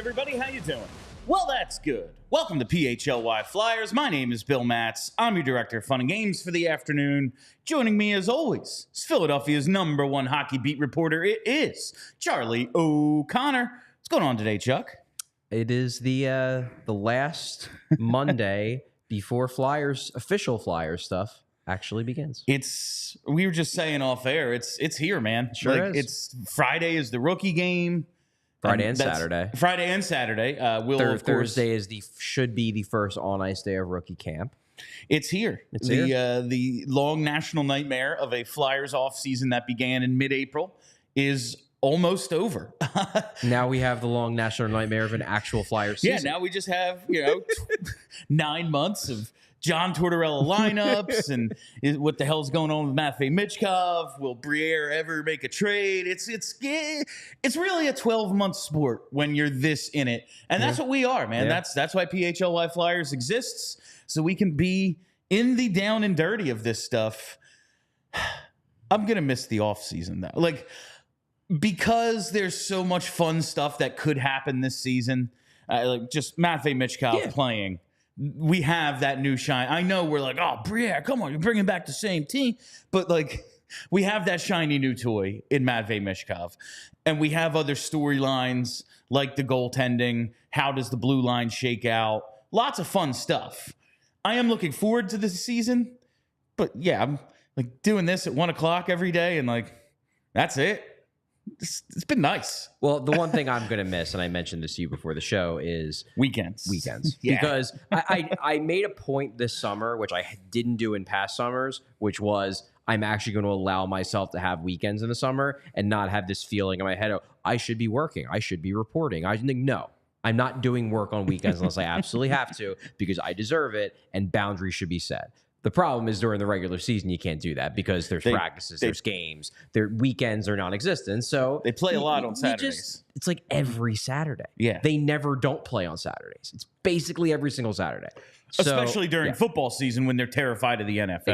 everybody. How you doing? Well, that's good. Welcome to PHLY Flyers. My name is Bill Matz. I'm your director of fun and games for the afternoon. Joining me, as always, is Philadelphia's #1 hockey beat reporter. It is Charlie O'Connor. What's going on today, Chuck? It is the last Monday before official Flyers stuff actually begins. We were just saying off air, it's here, man. Sure is. It's Friday is the rookie game. Friday and Saturday. Thursday should be the first on ice day of rookie camp. It's here. The long national nightmare of a Flyers offseason that began in mid-April is almost over. Now we have the long national nightmare of an actual Flyers season. Yeah, now we just have 9 months of John Tortorella lineups and what the hell's going on with Matvei Michkov? Will Briere ever make a trade? It's really a 12-month sport when you're this in it, and that's what we are, man. Yeah. That's why PHLY Flyers exists, so we can be in the down and dirty of this stuff. I'm gonna miss the off season though, because there's so much fun stuff that could happen this season. Just Matvei Michkov playing. We have that new shine. I know we're like, oh, Briere, come on, you're bringing back the same team. But, we have that shiny new toy in Matvei Michkov. And we have other storylines like the goaltending. How does the blue line shake out? Lots of fun stuff. I am looking forward to this season. But, yeah, I'm, doing this at 1 o'clock every day. And, that's it. It's been nice. Well, the one thing I'm going to miss, and I mentioned this to you before the show, is weekends. Yeah. Because I made a point this summer, which I didn't do in past summers, which was I'm actually going to allow myself to have weekends in the summer and not have this feeling in my head, I should be working. I should be reporting. I think, no, I'm not doing work on weekends unless I absolutely have to because I deserve it and boundaries should be set. The problem is during the regular season, you can't do that because there's practices, there's games, their weekends are non-existent. So they play a lot on Saturdays. It's like every Saturday. Yeah. They never don't play on Saturdays. It's basically every single Saturday. Especially during football season when they're terrified of the NFL.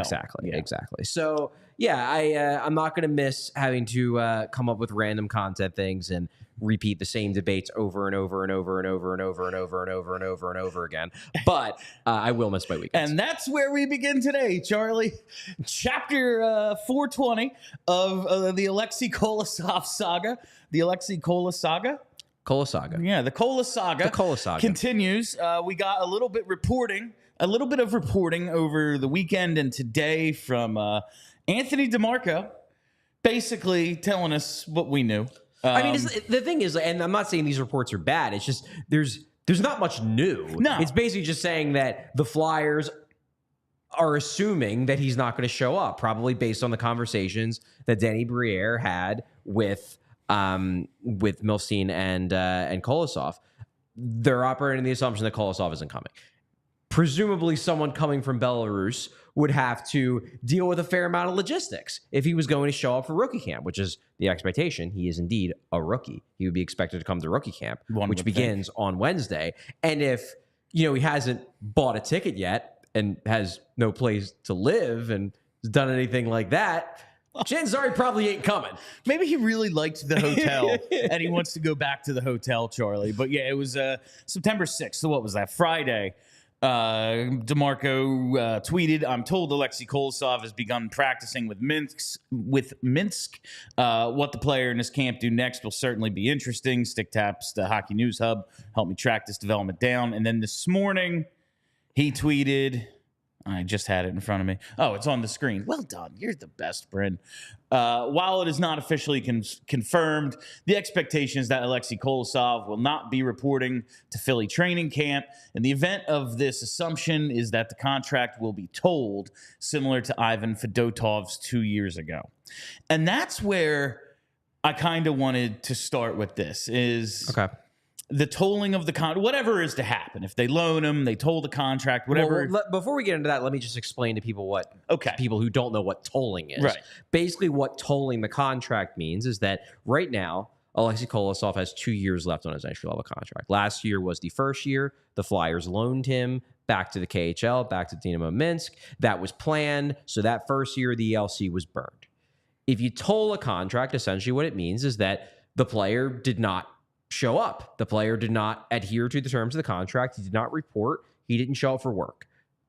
Exactly. So, I'm not going to miss having to come up with random content things and repeat the same debates over and over and over and over and over and over and over and over and over again. But I will miss my weekends. And that's where we begin today, Charlie. Chapter 420 of the Alexei Kolosov saga. The Alexei Kolosov? Saga. Yeah, the Kola saga. The Kola saga continues. We got a little bit of reporting over the weekend and today from Anthony DiMarco, basically telling us what we knew. The thing is, and I'm not saying these reports are bad. It's just there's not much new. No, it's basically just saying that the Flyers are assuming that he's not going to show up, probably based on the conversations that Danny Briere had with Milstein and Kolosov. They're operating the assumption that Kolosov isn't coming. Presumably, someone coming from Belarus would have to deal with a fair amount of logistics if he was going to show up for rookie camp, which is the expectation. He is indeed a rookie. He would be expected to come to rookie camp, which begins on Wednesday. And if he hasn't bought a ticket yet and has no place to live and has done anything like that, chances are he probably ain't coming. Maybe he really liked the hotel and he wants to go back to the hotel, Charlie. But yeah, it was September 6th. So what was that? Friday. DiMarco tweeted, I'm told Alexei Kolosov has begun practicing with Minsk. What the player in his camp do next will certainly be interesting. Stick Taps, the Hockey News Hub, helped me track this development down. And then this morning, he tweeted, I just had it in front of me. Oh, it's on the screen. Well done. You're the best, Bryn. While it is not officially confirmed, the expectation is that Alexei Kolosov will not be reporting to Philly training camp. In the event of this assumption is that the contract will be told, similar to Ivan Fedotov's 2 years ago. And that's where I kind of wanted to start with this is... Okay. The tolling of the contract, whatever is to happen. If they loan him, they toll the contract, whatever. Well, before we get into that, let me just explain to people people who don't know what tolling is. Right. Basically, what tolling the contract means is that right now, Alexei Kolosov has 2 years left on his entry-level contract. Last year was the first year. The Flyers loaned him back to the KHL, back to Dynamo Minsk. That was planned. So that first year, the ELC was burned. If you toll a contract, essentially what it means is that the player did not show up. The player did not adhere to the terms of the contract. He did not report. He didn't show up for work.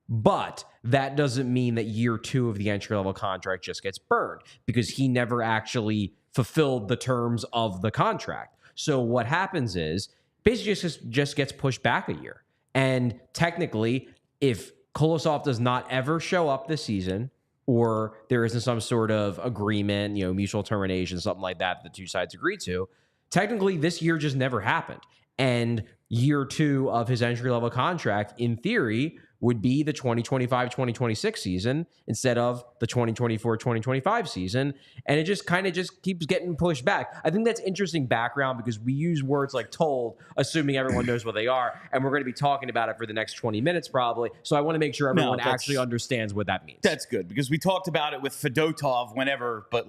But that doesn't mean that year 2 of the entry-level contract just gets burned, because he never actually fulfilled the terms of the contract. So what happens is basically just gets pushed back a year. And technically, if Kolosov does not ever show up this season, or there isn't some sort of agreement, mutual termination, something like that the two sides agreed to, technically this year just never happened. And year 2 of his entry-level contract, in theory, would be the 2025-2026 season instead of the 2024-2025 season. And it just kind of keeps getting pushed back. I think that's interesting background, because we use words like told, assuming everyone knows what they are. And we're going to be talking about it for the next 20 minutes probably. So I want to make sure everyone actually understands what that means. That's good, because we talked about it with Fedotov whenever, but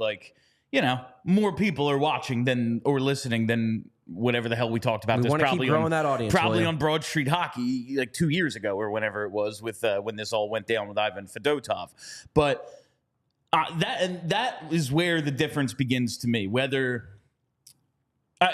more people are watching or listening than whatever the hell we talked about. We want to keep growing that audience. Probably on Broad Street Hockey, like 2 years ago or whenever it was, with when this all went down with Ivan Fedotov. But that is where the difference begins to me. Whether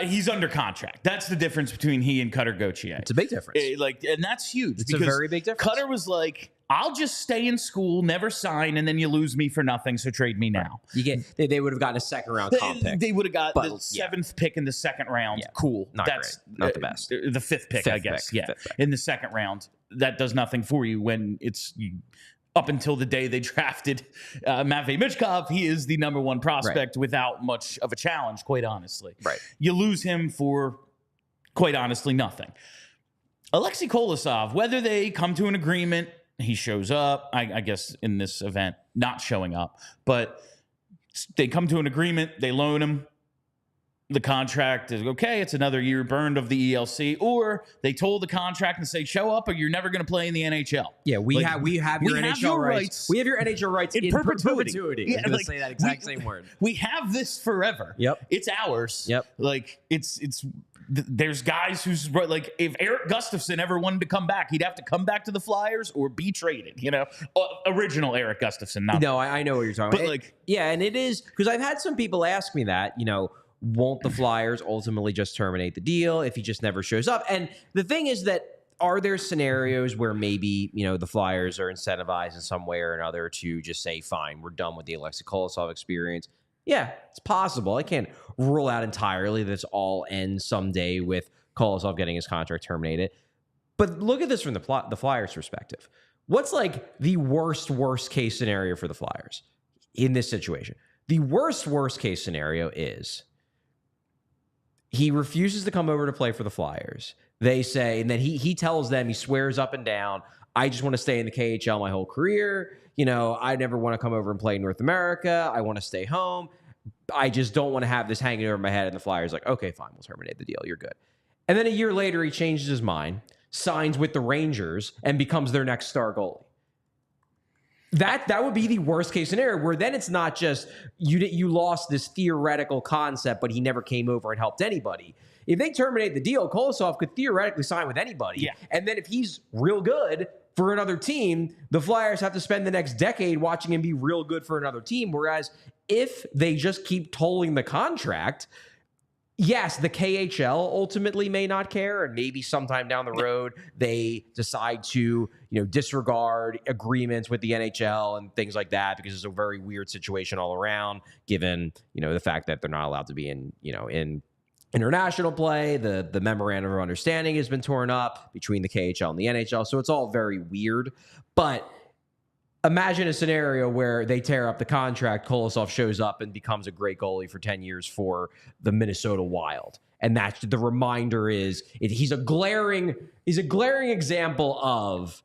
he's under contract, that's the difference between he and Cutter Gauthier. It's a big difference. And that's huge. It's a very big difference. Cutter was like, I'll just stay in school, never sign, and then you lose me for nothing, so trade me now. They would have gotten a second-round comp pick. They would have got the 7th pick in the second round. Yeah. Cool. That's great. Not the best. The 5th pick, I guess. Yeah, in the second round. That does nothing for you when it's up until the day they drafted Matvei Michkov. He is the number 1 prospect without much of a challenge, quite honestly. Right. You lose him for, quite honestly, nothing. Alexei Kolosov, whether they come to an agreement, he shows up, I guess in this event, not showing up, but they come to an agreement, they loan him, the contract is okay, it's another year burned of the ELC, or they told the contract and say, show up or you're never going to play in the NHL. Yeah, we have your NHL rights. We have your NHL rights in perpetuity. Yeah, I'm going to say that exact same word. We have this forever. Yep. It's ours. Yep. There's guys who's like, if Eric Gustafsson ever wanted to come back, he'd have to come back to the Flyers or be traded. Original Eric Gustafsson. I know what you're talking about. And it is, because I've had some people ask me that. Won't the Flyers ultimately just terminate the deal if he just never shows up? And the thing is that, are there scenarios where maybe the Flyers are incentivized in some way or another to just say, fine, we're done with the Alexei Kolosov experience? Yeah, it's possible. I can't rule out entirely that this all ends someday with Kolosov getting his contract terminated. But look at this from the Flyers' perspective. What's like the worst case scenario for the Flyers in this situation? The worst case scenario is he refuses to come over to play for the Flyers. They say, and then he tells them, he swears up and down, I just want to stay in the KHL my whole career. I never want to come over and play in North America. I want to stay home. I just don't want to have this hanging over my head. And the Flyers like, okay, fine, we'll terminate the deal. You're good. And then a year later, he changes his mind, signs with the Rangers, and becomes their next star goalie. That would be the worst case scenario, where then it's not just you lost this theoretical concept, but he never came over and helped anybody. If they terminate the deal, Kolosov could theoretically sign with anybody. Yeah. And then if he's real good for another team, the Flyers have to spend the next decade watching him be real good for another team. Whereas if they just keep tolling the contract, yes, the KHL ultimately may not care, and maybe sometime down the road they decide to, disregard agreements with the NHL and things like that, because it's a very weird situation all around, given, the fact that they're not allowed to be in international play. The memorandum of understanding has been torn up between the KHL and the NHL, so it's all very weird. But imagine a scenario where they tear up the contract, Kolosov shows up and becomes a great goalie for 10 years for the Minnesota Wild. And that's the reminder he's a glaring example of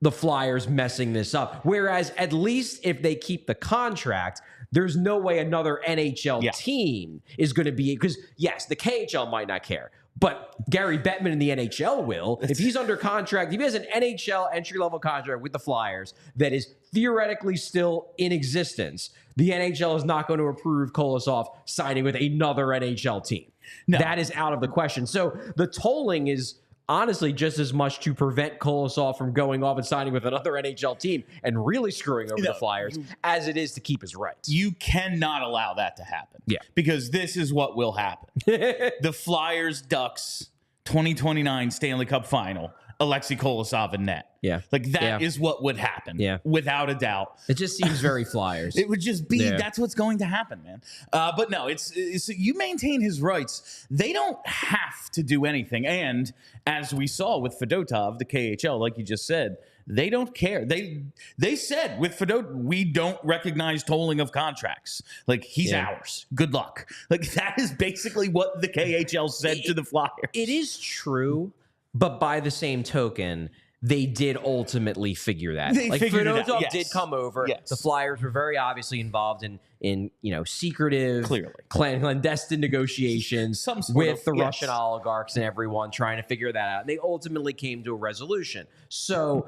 the Flyers messing this up. Whereas at least if they keep the contract, there's no way another NHL team is going to be, because yes, the KHL might not care, but Gary Bettman in the NHL will. If he's under contract, if he has an NHL entry-level contract with the Flyers that is theoretically still in existence, the NHL is not going to approve Kolosov signing with another NHL team. No. That is out of the question. So the tolling is honestly just as much to prevent Kolosov from going off and signing with another NHL team and really screwing over the Flyers as it is to keep his rights. You cannot allow that to happen. Yeah. Because this is what will happen. The Flyers Ducks 2029 Stanley Cup final, Alexei Kolosov in net. Yeah. Like that is what would happen. Yeah. Without a doubt. It just seems very Flyers. It would just be, that's what's going to happen, man. But no, it's you maintain his rights. They don't have to do anything. And as we saw with Fedotov, the KHL, like you just said, they don't care. They said with Fedotov, we don't recognize tolling of contracts. Like, he's ours. Good luck. Like, that is basically what the KHL said to the Flyers. It is true, but by the same token, they did ultimately figure that. They figured it out. Fedotov Yes. did come over. Yes. The Flyers were very obviously involved in secretive, clandestine negotiations with the Russian oligarchs and everyone trying to figure that out. And they ultimately came to a resolution. So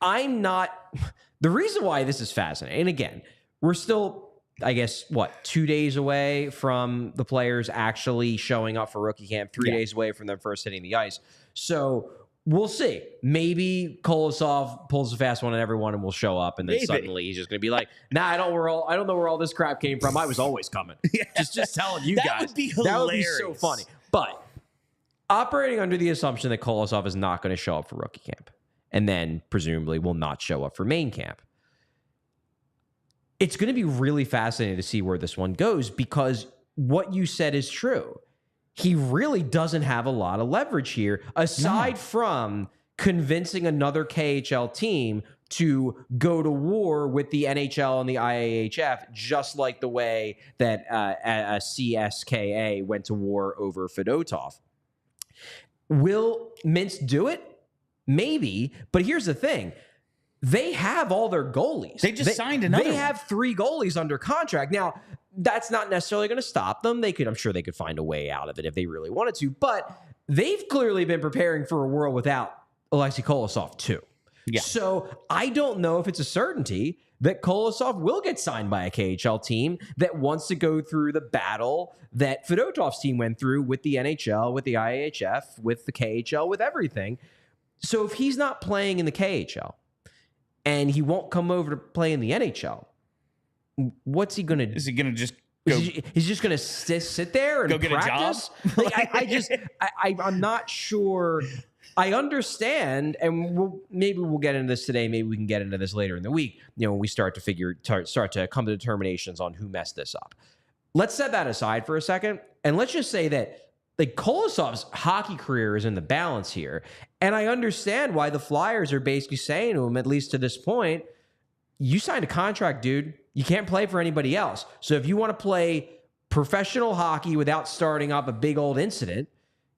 I'm not. The reason why this is fascinating, and again, we're still, I guess, 2 days away from the players actually showing up for rookie camp, 3 days away from them first hitting the ice. So we'll see. Maybe Kolosov pulls a fast one on everyone and will show up, and then suddenly he's just going to be like, "Nah, I don't know where all this crap came from. I was always coming." Just telling you guys. That would be hilarious. That would be so funny. But operating under the assumption that Kolosov is not going to show up for rookie camp, and then presumably will not show up for main camp, it's going to be really fascinating to see where this one goes, because what you said is true. He really doesn't have a lot of leverage here, aside from convincing another KHL team to go to war with the NHL and the IAHF, just like the way that CSKA went to war over Fedotov. Will Mintz do it? Maybe, but here's the thing. They have all their goalies. They just signed another They one. have 3 goalies under contract. Now, that's not necessarily going to stop them. I'm sure they could find a way out of it if they really wanted to, but they've clearly been preparing for a world without Alexei Kolosov too. Yeah. So I don't know if it's a certainty that Kolosov will get signed by a KHL team that wants to go through the battle that Fedotov's team went through with the NHL, with the IHF, with the KHL, with everything. So if he's not playing in the KHL and he won't come over to play in the NHL, what's he going to do? Is he going to just go? He's just going to sit there and go get practice? a job? I'm not sure. I understand, and maybe we'll get into this today. Maybe we can get into this later in the week, when we start to come to determinations on who messed this up. Let's set that aside for a second, and let's just say that Kolosov's hockey career is in the balance here. And I understand why the Flyers are basically saying to him, at least to this point, you signed a contract, dude. You can't play for anybody else. So if you want to play professional hockey without starting up a big old incident,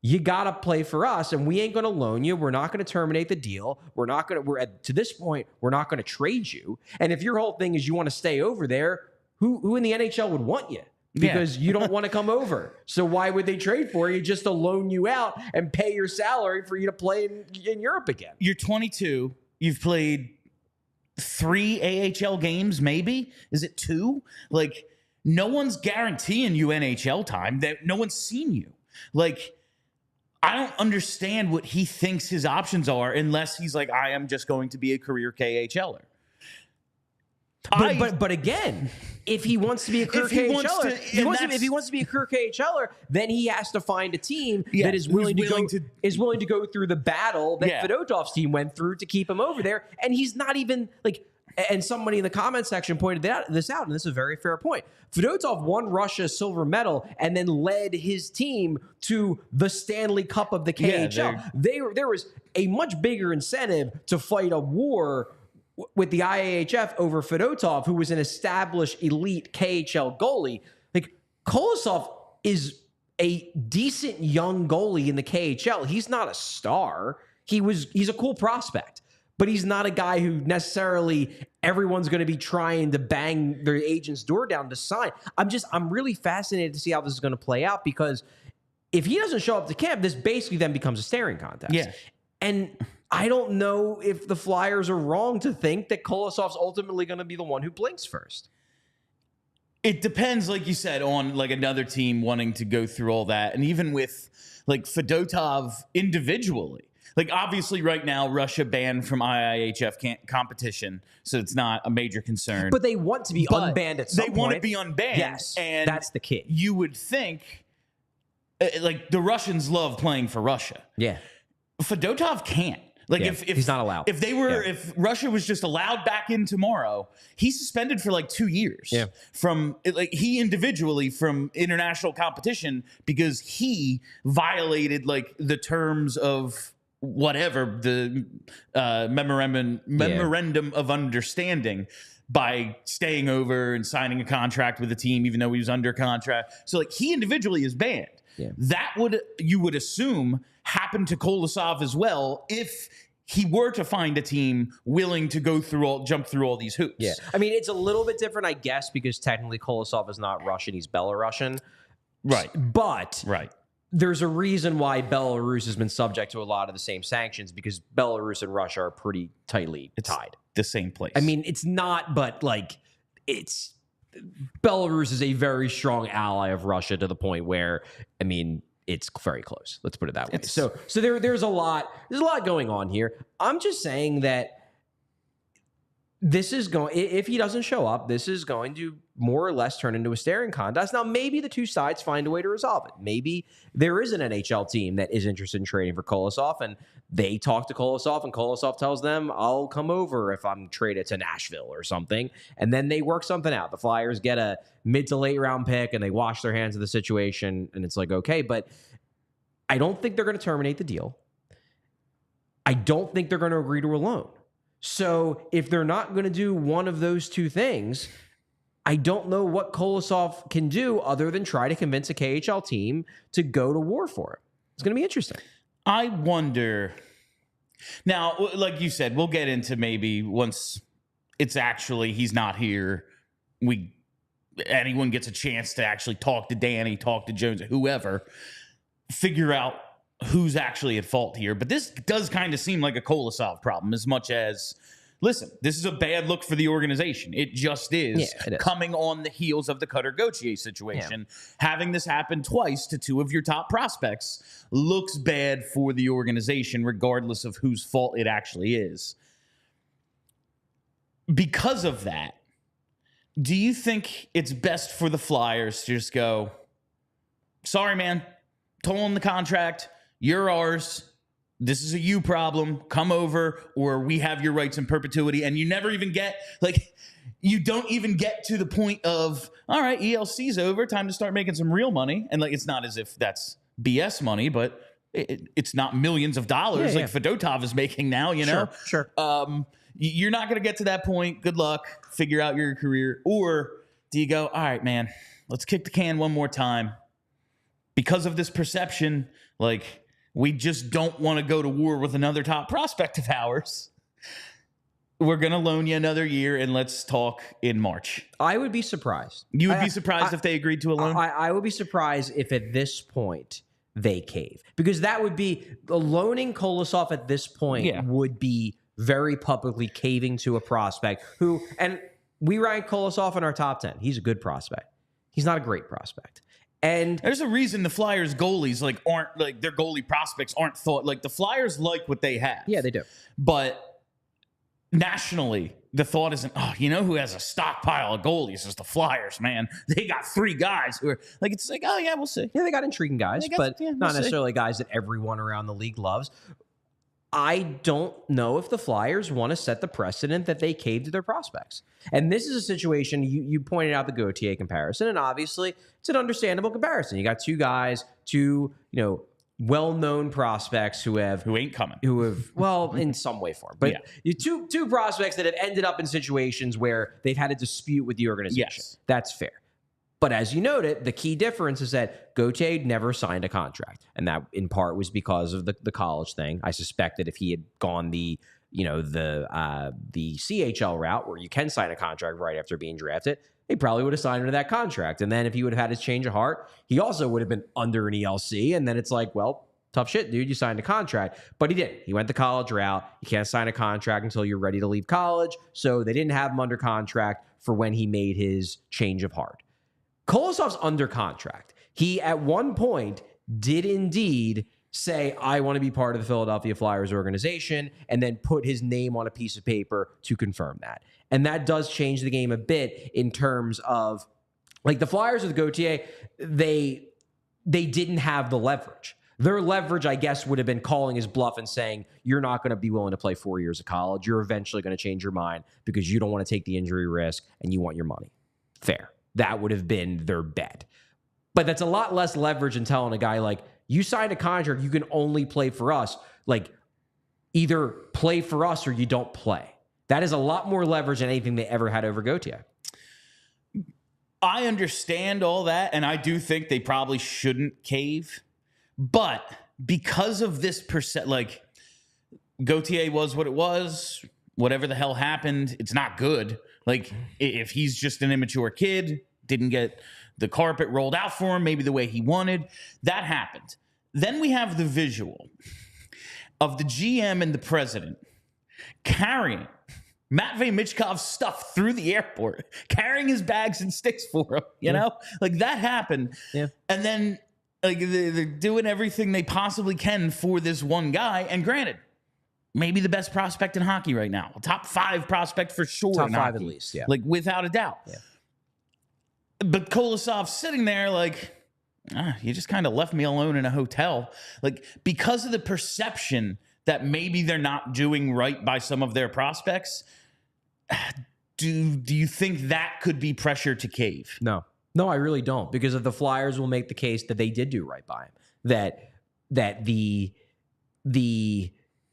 you got to play for us, and we ain't going to loan you. We're not going to terminate the deal. To this point, we're not going to trade you. And if your whole thing is you want to stay over there, who in the NHL would want you? Because you don't want to come over. So why would they trade for you just to loan you out and pay your salary for you to play in Europe again? You're 22. You've played 3 AHL games, maybe? Is it 2? Like, no one's guaranteeing you NHL time. That no one's seen you. Like, I don't understand what he thinks his options are unless he's like, I am just going to be a career KHLer. But again, if he wants to be a career KHLer, if he wants to be a career KHLer, then he has to find a team that is willing to go through the battle that Fedotov's team went through to keep him over there. And he's not even like. And somebody in the comment section pointed this out, and this is a very fair point. Fedotov won Russia silver medal and then led his team to the Stanley Cup of the KHL. There was a much bigger incentive to fight a war with the IAHF over Fedotov, who was an established elite KHL goalie. Like, Kolosov is a decent young goalie in the KHL. He's not a star. He's a cool prospect. But he's not a guy who necessarily everyone's going to be trying to bang their agent's door down to sign. I'm really fascinated to see how this is going to play out, because if he doesn't show up to camp, this basically then becomes a staring contest. Yeah. And I don't know if the Flyers are wrong to think that Kolosov's ultimately going to be the one who blinks first. It depends, like you said, on like another team wanting to go through all that. And even with like Fedotov individually, Like, obviously, right now, Russia banned from IIHF competition, so it's not a major concern. But they want to be unbanned at some point. They want to be unbanned. Yes, and that's the key. You would think, like, the Russians love playing for Russia. Yeah. Fedotov can't. Like, if he's not allowed. If Russia was just allowed back in tomorrow, he's suspended for like 2 years. Yeah. From like he individually from international competition because he violated like the terms of whatever the memorandum of understanding by staying over and signing a contract with the team, even though he was under contract. So like he individually is banned. Yeah. That you would assume happened to Kolosov as well if he were to find a team willing to jump through all these hoops. Yeah. I mean, it's a little bit different, I guess, because technically Kolosov is not Russian, he's Belarusian. Right. But right. There's a reason why Belarus has been subject to a lot of the same sanctions because Belarus and Russia are pretty tightly tied. The same place. I mean, it's not, but like Belarus is a very strong ally of Russia to the point where, I mean, it's very close. Let's put it that way. So there's a lot going on here. I'm just saying that this is going, if he doesn't show up, this is going to more or less turn into a staring contest. Now, maybe the two sides find a way to resolve it. Maybe there is an NHL team that is interested in trading for Kolosov, and they talk to Kolosov, and Kolosov tells them, I'll come over if I'm traded to Nashville or something. And then they work something out. The Flyers get a mid to late round pick, and they wash their hands of the situation, and it's like, okay, but I don't think they're going to terminate the deal. I don't think they're going to agree to a loan. So if they're not going to do one of those two things, I don't know what Kolosov can do other than try to convince a KHL team to go to war for him. It's going to be interesting. I wonder. Now, like you said, we'll get into maybe once it's actually he's not here, anyone gets a chance to actually talk to Danny, talk to Jones, whoever, figure out who's actually at fault here. But this does kind of seem like a Kolosov problem as much as, listen, this is a bad look for the organization. It just is. Yeah, it is. Coming on the heels of the Cutter Gauthier situation. Yeah. Having this happen twice to two of your top prospects looks bad for the organization, regardless of whose fault it actually is. Because of that, do you think it's best for the Flyers to just go, sorry, man, tolling the contract, you're ours, this is a you problem, come over, or we have your rights in perpetuity, and you never even get, like, you don't even get to the point of, all right, ELC's over, time to start making some real money, and, like, it's not as if that's BS money, but it's not millions of dollars like Fedotov is making now, you know? Sure. You're not going to get to that point, good luck, figure out your career, or do you go, all right, man, let's kick the can one more time, because of this perception, like, we just don't want to go to war with another top prospect of ours. We're going to loan you another year, and let's talk in March. I would be surprised. You would be surprised if they agreed to a loan? I would be surprised if at this point they cave. Because that would be, loaning Kolosov at this point would be very publicly caving to a prospect who, and we rank Kolosov in our top 10. He's a good prospect. He's not a great prospect. And there's a reason the Flyers goalies aren't like their goalie prospects aren't thought like the Flyers like what they have. Yeah, they do. But nationally, the thought isn't, oh, you know who has a stockpile of goalies is the Flyers, man. They got 3 guys who are like, it's like, oh yeah, we'll see. Yeah, they got intriguing guys, but not necessarily guys that everyone around the league loves. I don't know if the Flyers want to set the precedent that they cave to their prospects. And this is a situation, you pointed out the Gauthier comparison, and obviously it's an understandable comparison. You got 2 guys, 2, well-known prospects who ain't coming. Who have, well, in some way form. But you two prospects that have ended up in situations where they've had a dispute with the organization. Yes. That's fair. But as you noted, the key difference is that Gauthier never signed a contract. And that in part was because of the college thing. I suspect that if he had gone the CHL route where you can sign a contract right after being drafted, he probably would have signed into that contract. And then if he would have had his change of heart, he also would have been under an ELC. And then it's like, well, tough shit, dude. You signed a contract. But he didn't. He went the college route. You can't sign a contract until you're ready to leave college. So they didn't have him under contract for when he made his change of heart. Kolosov's under contract. He, at one point, did indeed say, I want to be part of the Philadelphia Flyers organization, and then put his name on a piece of paper to confirm that. And that does change the game a bit in terms of, like, the Flyers with Gauthier, they didn't have the leverage. Their leverage, I guess, would have been calling his bluff and saying, you're not going to be willing to play 4 years of college. You're eventually going to change your mind because you don't want to take the injury risk and you want your money. Fair. That would have been their bet. But that's a lot less leverage than telling a guy, like, you signed a contract, you can only play for us. Like, either play for us or you don't play. That is a lot more leverage than anything they ever had over Gauthier. I understand all that, and I do think they probably shouldn't cave. But because of this like, Gauthier was what it was, whatever the hell happened, it's not good. Like, if he's just an immature kid, didn't get the carpet rolled out for him maybe the way he wanted, that happened. Then we have the visual of the GM and the president carrying Matvei Michkov's stuff through the airport, carrying his bags and sticks for him, you know? Like, that happened. Yeah. And then, like, they're doing everything they possibly can for this one guy. And granted, maybe the best prospect in hockey right now. A top 5 prospect for sure. Top 5 hockey, at least, yeah. Like, without a doubt. Yeah. But Kolosov's sitting there like, you just kind of left me alone in a hotel. Like, because of the perception that maybe they're not doing right by some of their prospects, do you think that could be pressure to cave? No, I really don't, because if the Flyers will make the case that they did do right by him, that the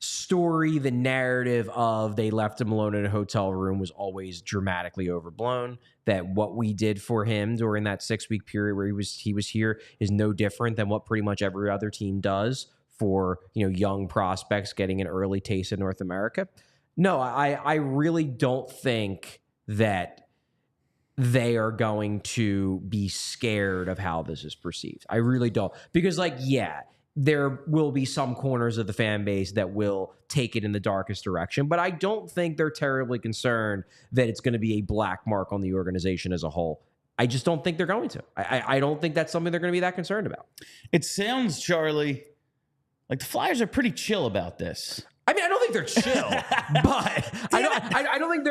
story, the narrative of they left him alone in a hotel room was always dramatically overblown, that what we did for him during that 6-week period where he was here is no different than what pretty much every other team does for, you know, young prospects getting an early taste of North America. No, I really don't think that they are going to be scared of how this is perceived. I really don't. Because, like, yeah, there will be some corners of the fan base that will take it in the darkest direction, but I don't think they're terribly concerned that it's going to be a black mark on the organization as a whole. I just don't think they're going to. I don't think that's something they're going to be that concerned about. It sounds, Charlie, like the Flyers are pretty chill about this. I mean, I don't think they're chill, but I don't think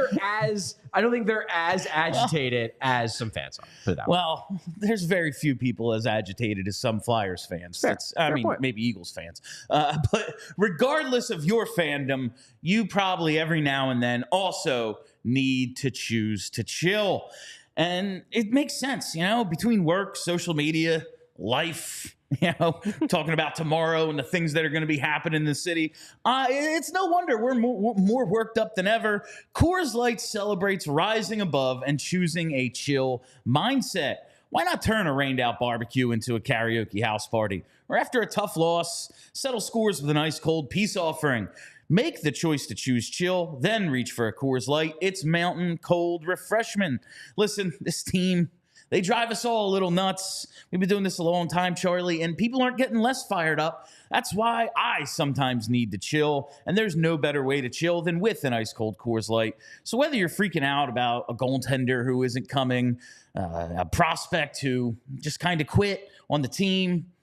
they're as agitated as some fans are. Put it that way. Well, there's very few people as agitated as some Flyers fans. Fair point. Maybe Eagles fans. But regardless of your fandom, you probably every now and then also need to choose to chill. And it makes sense, you know, between work, social media, life, you know, talking about tomorrow and the things that are going to be happening in the city. It's no wonder we're more worked up than ever. Coors Light celebrates rising above and choosing a chill mindset. Why not turn a rained-out barbecue into a karaoke house party? Or after a tough loss, settle scores with an ice-cold peace offering. Make the choice to choose chill, then reach for a Coors Light. It's mountain cold refreshment. Listen, this team, they drive us all a little nuts. We've been doing this a long time, Charlie, and people aren't getting less fired up. That's why I sometimes need to chill, and there's no better way to chill than with an ice-cold Coors Light. So whether you're freaking out about a goaltender who isn't coming, a prospect who just kind of quit on the team,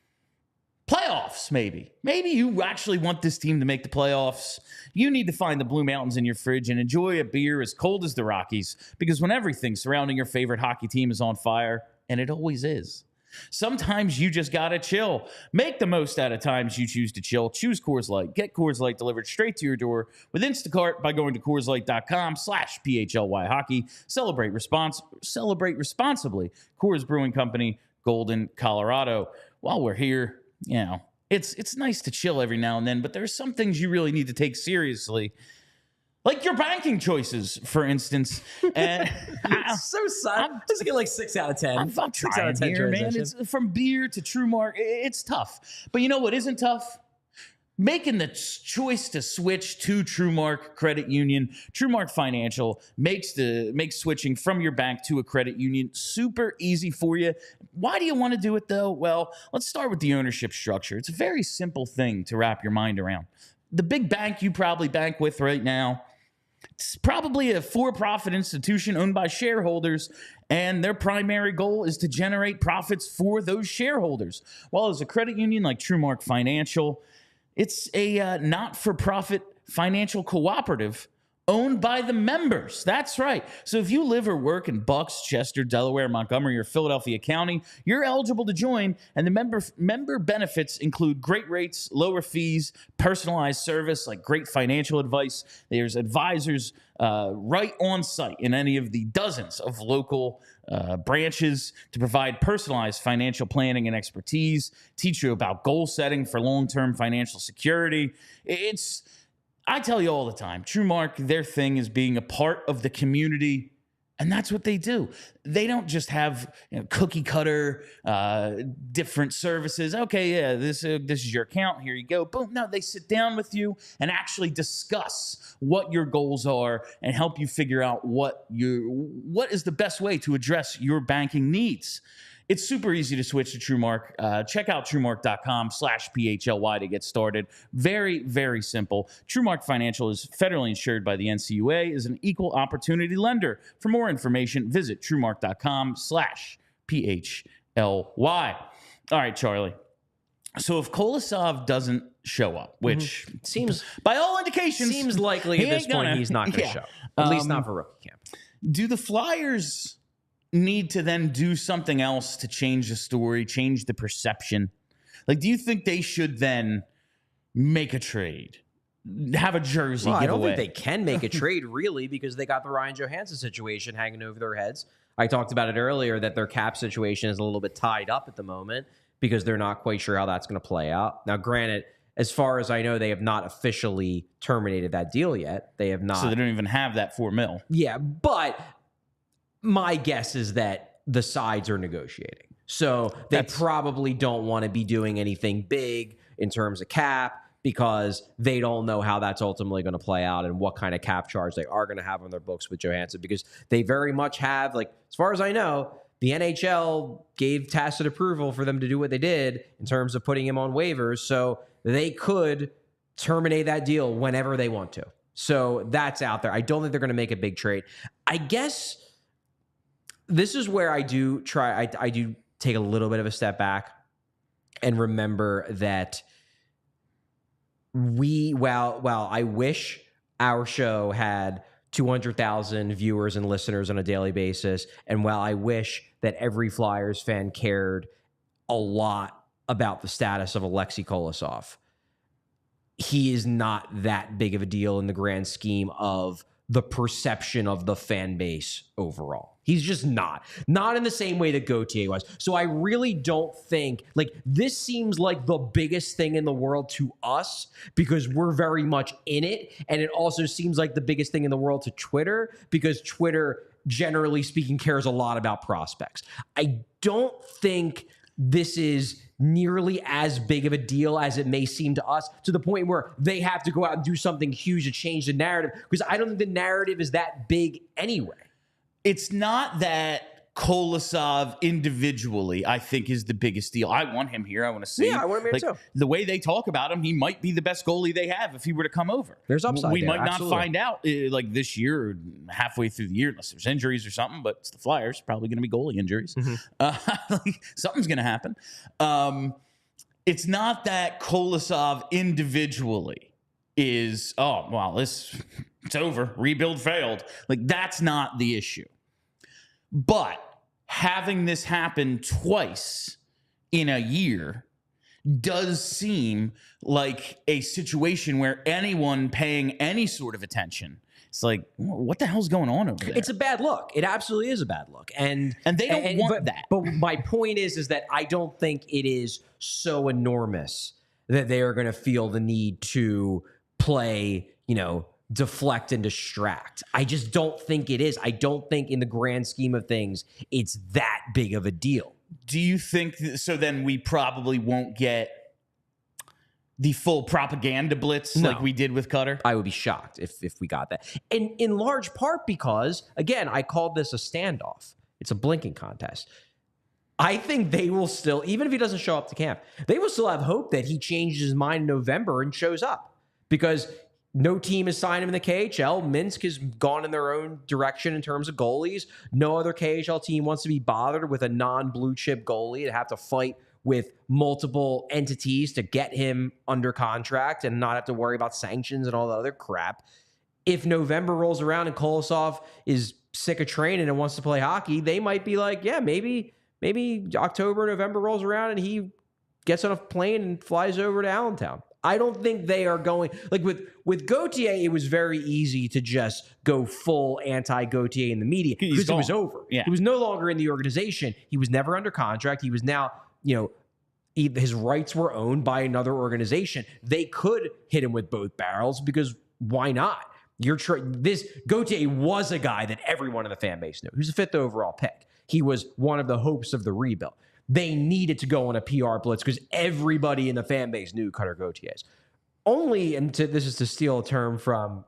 playoffs, maybe you actually want this team to make the playoffs, you need to find the Blue Mountains in your fridge and enjoy a beer as cold as the Rockies, because when everything surrounding your favorite hockey team is on fire, and it always is, sometimes you just gotta chill. Make the most out of times you choose to chill. Choose Coors Light. Get Coors Light delivered straight to your door with Instacart by going to CoorsLight.com/PHLY hockey. Celebrate responsibly. Coors Brewing Company, Golden, Colorado. While we're here, you know, it's nice to chill every now and then, but there's some things you really need to take seriously, like your banking choices, for instance. And so sad. I'm just get like 6 out of 10. I'm trying out of 10 here, man. It's from beer to TrueMark. It's tough, but you know what isn't tough? Making the choice to switch to TrueMark Credit Union. TrueMark Financial makes switching from your bank to a credit union super easy for you. Why do you want to do it, though? Well, let's start with the ownership structure. It's a very simple thing to wrap your mind around. The big bank you probably bank with right now, it's probably a for-profit institution owned by shareholders, and their primary goal is to generate profits for those shareholders. While as a credit union like TrueMark Financial, it's a not-for-profit financial cooperative owned by the members. That's right. So if you live or work in Bucks, Chester, Delaware, Montgomery, or Philadelphia County, you're eligible to join, and the member benefits include great rates, lower fees, personalized service like great financial advice. There's advisors right on site in any of the dozens of local branches to provide personalized financial planning and expertise, teach you about goal setting for long-term financial security. I tell you all the time, TrueMark, their thing is being a part of the community, and that's what they do. They don't just have cookie cutter, different services. Okay, yeah, this is your account. Here you go. Boom. No, they sit down with you and actually discuss what your goals are and help you figure out what is the best way to address your banking needs. It's super easy to switch to TrueMark. Check out TrueMark.com/PHLY to get started. Very, very simple. TrueMark Financial is federally insured by the NCUA, is an equal opportunity lender. For more information, visit TrueMark.com/PHLY. All right, Charlie. So if Kolosov doesn't show up, which seems, by all indications, seems likely at this point he's not going to show. At least not for rookie camp. Do the Flyers need to then do something else to change the story, change the perception? Like, do you think they should then make a trade, have a jersey giveaway? I don't think they can make a trade, really, because they got the Ryan Johansen situation hanging over their heads. I talked about it earlier that their cap situation is a little bit tied up at the moment because they're not quite sure how that's going to play out. Now, granted, as far as I know, they have not officially terminated that deal yet. They have not. So they don't even have that $4 million. Yeah, but my guess is that the sides are negotiating. So they probably don't want to be doing anything big in terms of cap because they don't know how that's ultimately going to play out and what kind of cap charge they are going to have on their books with Johansen, because they very much have, like, as far as I know, the NHL gave tacit approval for them to do what they did in terms of putting him on waivers. So they could terminate that deal whenever they want to. So that's out there. I don't think they're going to make a big trade. I guess this is where I do take a little bit of a step back and remember that while I wish our show had 200,000 viewers and listeners on a daily basis, and while I wish that every Flyers fan cared a lot about the status of Alexei Kolosov, he is not that big of a deal in the grand scheme of the perception of the fan base overall. He's just not in the same way that Gauthier was. So I really don't think, like, this seems like the biggest thing in the world to us because we're very much in it. And it also seems like the biggest thing in the world to Twitter because Twitter, generally speaking, cares a lot about prospects. I don't think this is nearly as big of a deal as it may seem to us, to the point where they have to go out and do something huge to change the narrative, because I don't think the narrative is that big anyway. It's not that Kolosov individually, I think, is the biggest deal. I want him here. I want to see. Yeah, I want him here too. The way they talk about him, he might be the best goalie they have if he were to come over. There's upside We there, might absolutely. not find out like this year or halfway through the year unless there's injuries or something, but it's the Flyers. Probably going to be goalie injuries. Something's going to happen. It's not that Kolosov individually is, oh, well, it's over. Rebuild failed. Like, that's not the issue. But having this happen twice in a year does seem like a situation where anyone paying any sort of attention, it's like, what the hell's going on over there? It's a bad look. It absolutely is a bad look. And they don't want that. But my point is that I don't think it is so enormous that they are going to feel the need to play, deflect and distract. I just don't think it is. I don't think in the grand scheme of things, it's that big of a deal. Do you think so? Then we probably won't get the full propaganda blitz like we did with Cutter? I would be shocked if we got that. And in large part because, again, I called this a standoff. It's a blinking contest. I think they will still, even if he doesn't show up to camp, they will still have hope that he changes his mind in November and shows up. Because No team has signed him in the KHL. Minsk has gone in their own direction in terms of goalies. No other KHL team wants to be bothered with a non-blue chip goalie to have to fight with multiple entities to get him under contract and not have to worry about sanctions and all the other crap. If November rolls around and Kolosov is sick of training and wants to play hockey, they might be like, yeah, maybe October, November rolls around and he gets on a plane and flies over to Allentown. I don't think they are going like with Gauthier. It was very easy to just go full anti-Gauthier in the media because it was over. Yeah. He was no longer in the organization. He was never under contract. He was now, his rights were owned by another organization. They could hit him with both barrels because why not? This Gauthier was a guy that everyone in the fan base knew. He was a 5th overall pick. He was one of the hopes of the rebuild. They needed to go on a PR blitz because everybody in the fan base knew Cutter Gauthier. This is to steal a term from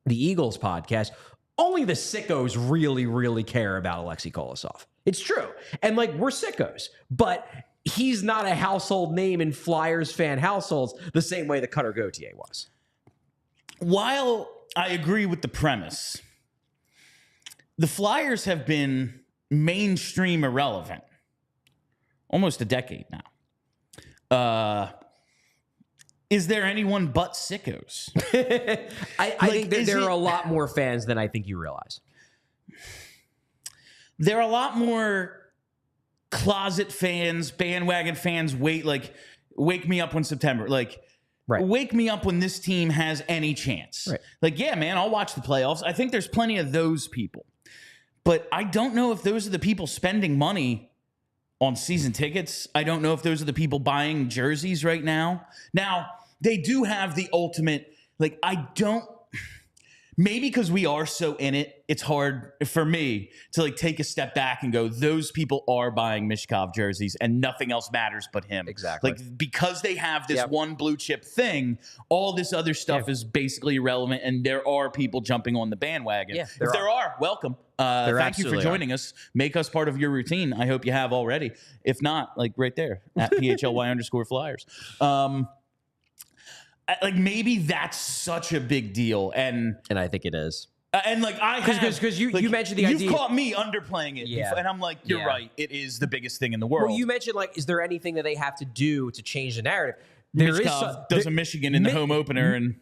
the Eagles podcast, only the sickos really, really care about Alexei Kolosov. It's true. And we're sickos, but he's not a household name in Flyers fan households the same way that Cutter Gauthier was. While I agree with the premise, the Flyers have been mainstream irrelevant almost a decade now. Is there anyone but sickos? I think that there are a lot more fans than I think you realize. There are a lot more closet fans, bandwagon fans. Wake me up when September. Right. Wake me up when this team has any chance. Right. Yeah, man, I'll watch the playoffs. I think there's plenty of those people. But I don't know if those are the people spending money on season tickets. I don't know if those are the people buying jerseys right now. Now, they do have the ultimate, maybe because we are so in it, it's hard for me to take a step back and go, those people are buying Michkov jerseys and nothing else matters but him. Exactly. Because they have this one blue chip thing, all this other stuff is basically irrelevant, and there are people jumping on the bandwagon. Yeah, if there are, welcome. Thank you for joining us. Make us part of your routine. I hope you have already. If not, right there at PHLY_Flyers. Maybe that's such a big deal, and I think it is. Because you mentioned the idea. You've caught me underplaying it, and I'm like, you're right. It is the biggest thing in the world. Well, you mentioned is there anything that they have to do to change the narrative? Michkov does a Michigan in the home opener and.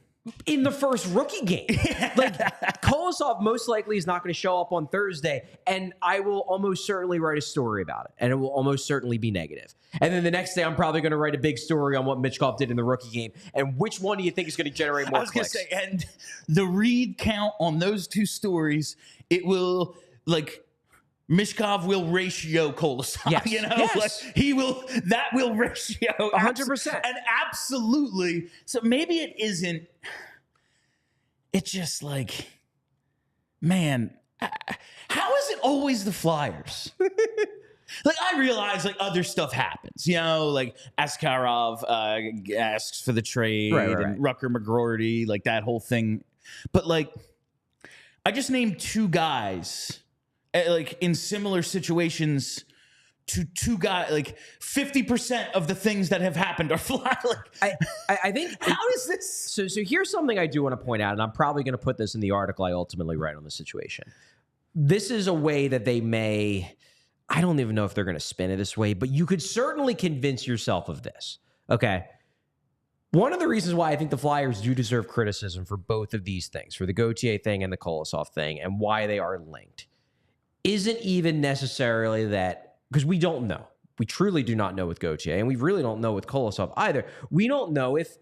In the first rookie game. Kolosov most likely is not going to show up on Thursday, and I will almost certainly write a story about it, and it will almost certainly be negative. And then the next day, I'm probably going to write a big story on what Michkov did in the rookie game, and which one do you think is going to generate more clicks? I was going to say, and the read count on those two stories, it will, Michkov will ratio Kolosov. Yes. Yes. That will ratio 100%. And absolutely. So maybe it isn't. It's just man, how is it always the Flyers? I realize other stuff happens, Askarov asks for the trade, right. and Rucker McGroarty, that whole thing. But I just named two guys in similar situations to two guys, 50% of the things that have happened are fly. I think how is this? So here's something I do want to point out, and I'm probably going to put this in the article I ultimately write on the situation. This is a way that they may, I don't even know if they're going to spin it this way, but you could certainly convince yourself of this. Okay. One of the reasons why I think the Flyers do deserve criticism for both of these things, for the Gauthier thing and the Kolosov thing, and why they are linked, isn't even necessarily that, because we don't know. We truly do not know with Gauthier, and we really don't know with Kolosov either. We don't know if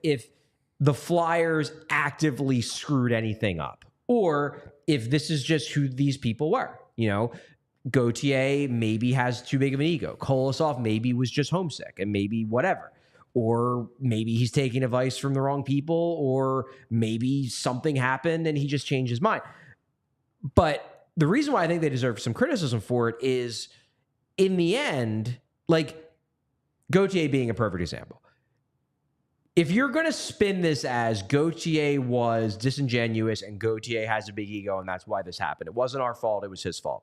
the Flyers actively screwed anything up, or if this is just who these people were. Gauthier maybe has too big of an ego. Kolosov maybe was just homesick, and maybe whatever. Or maybe he's taking advice from the wrong people, or maybe something happened and he just changed his mind. But the reason why I think they deserve some criticism for it is, in the end, Gauthier being a perfect example. If you're going to spin this as Gauthier was disingenuous and Gauthier has a big ego and that's why this happened, it wasn't our fault, it was his fault.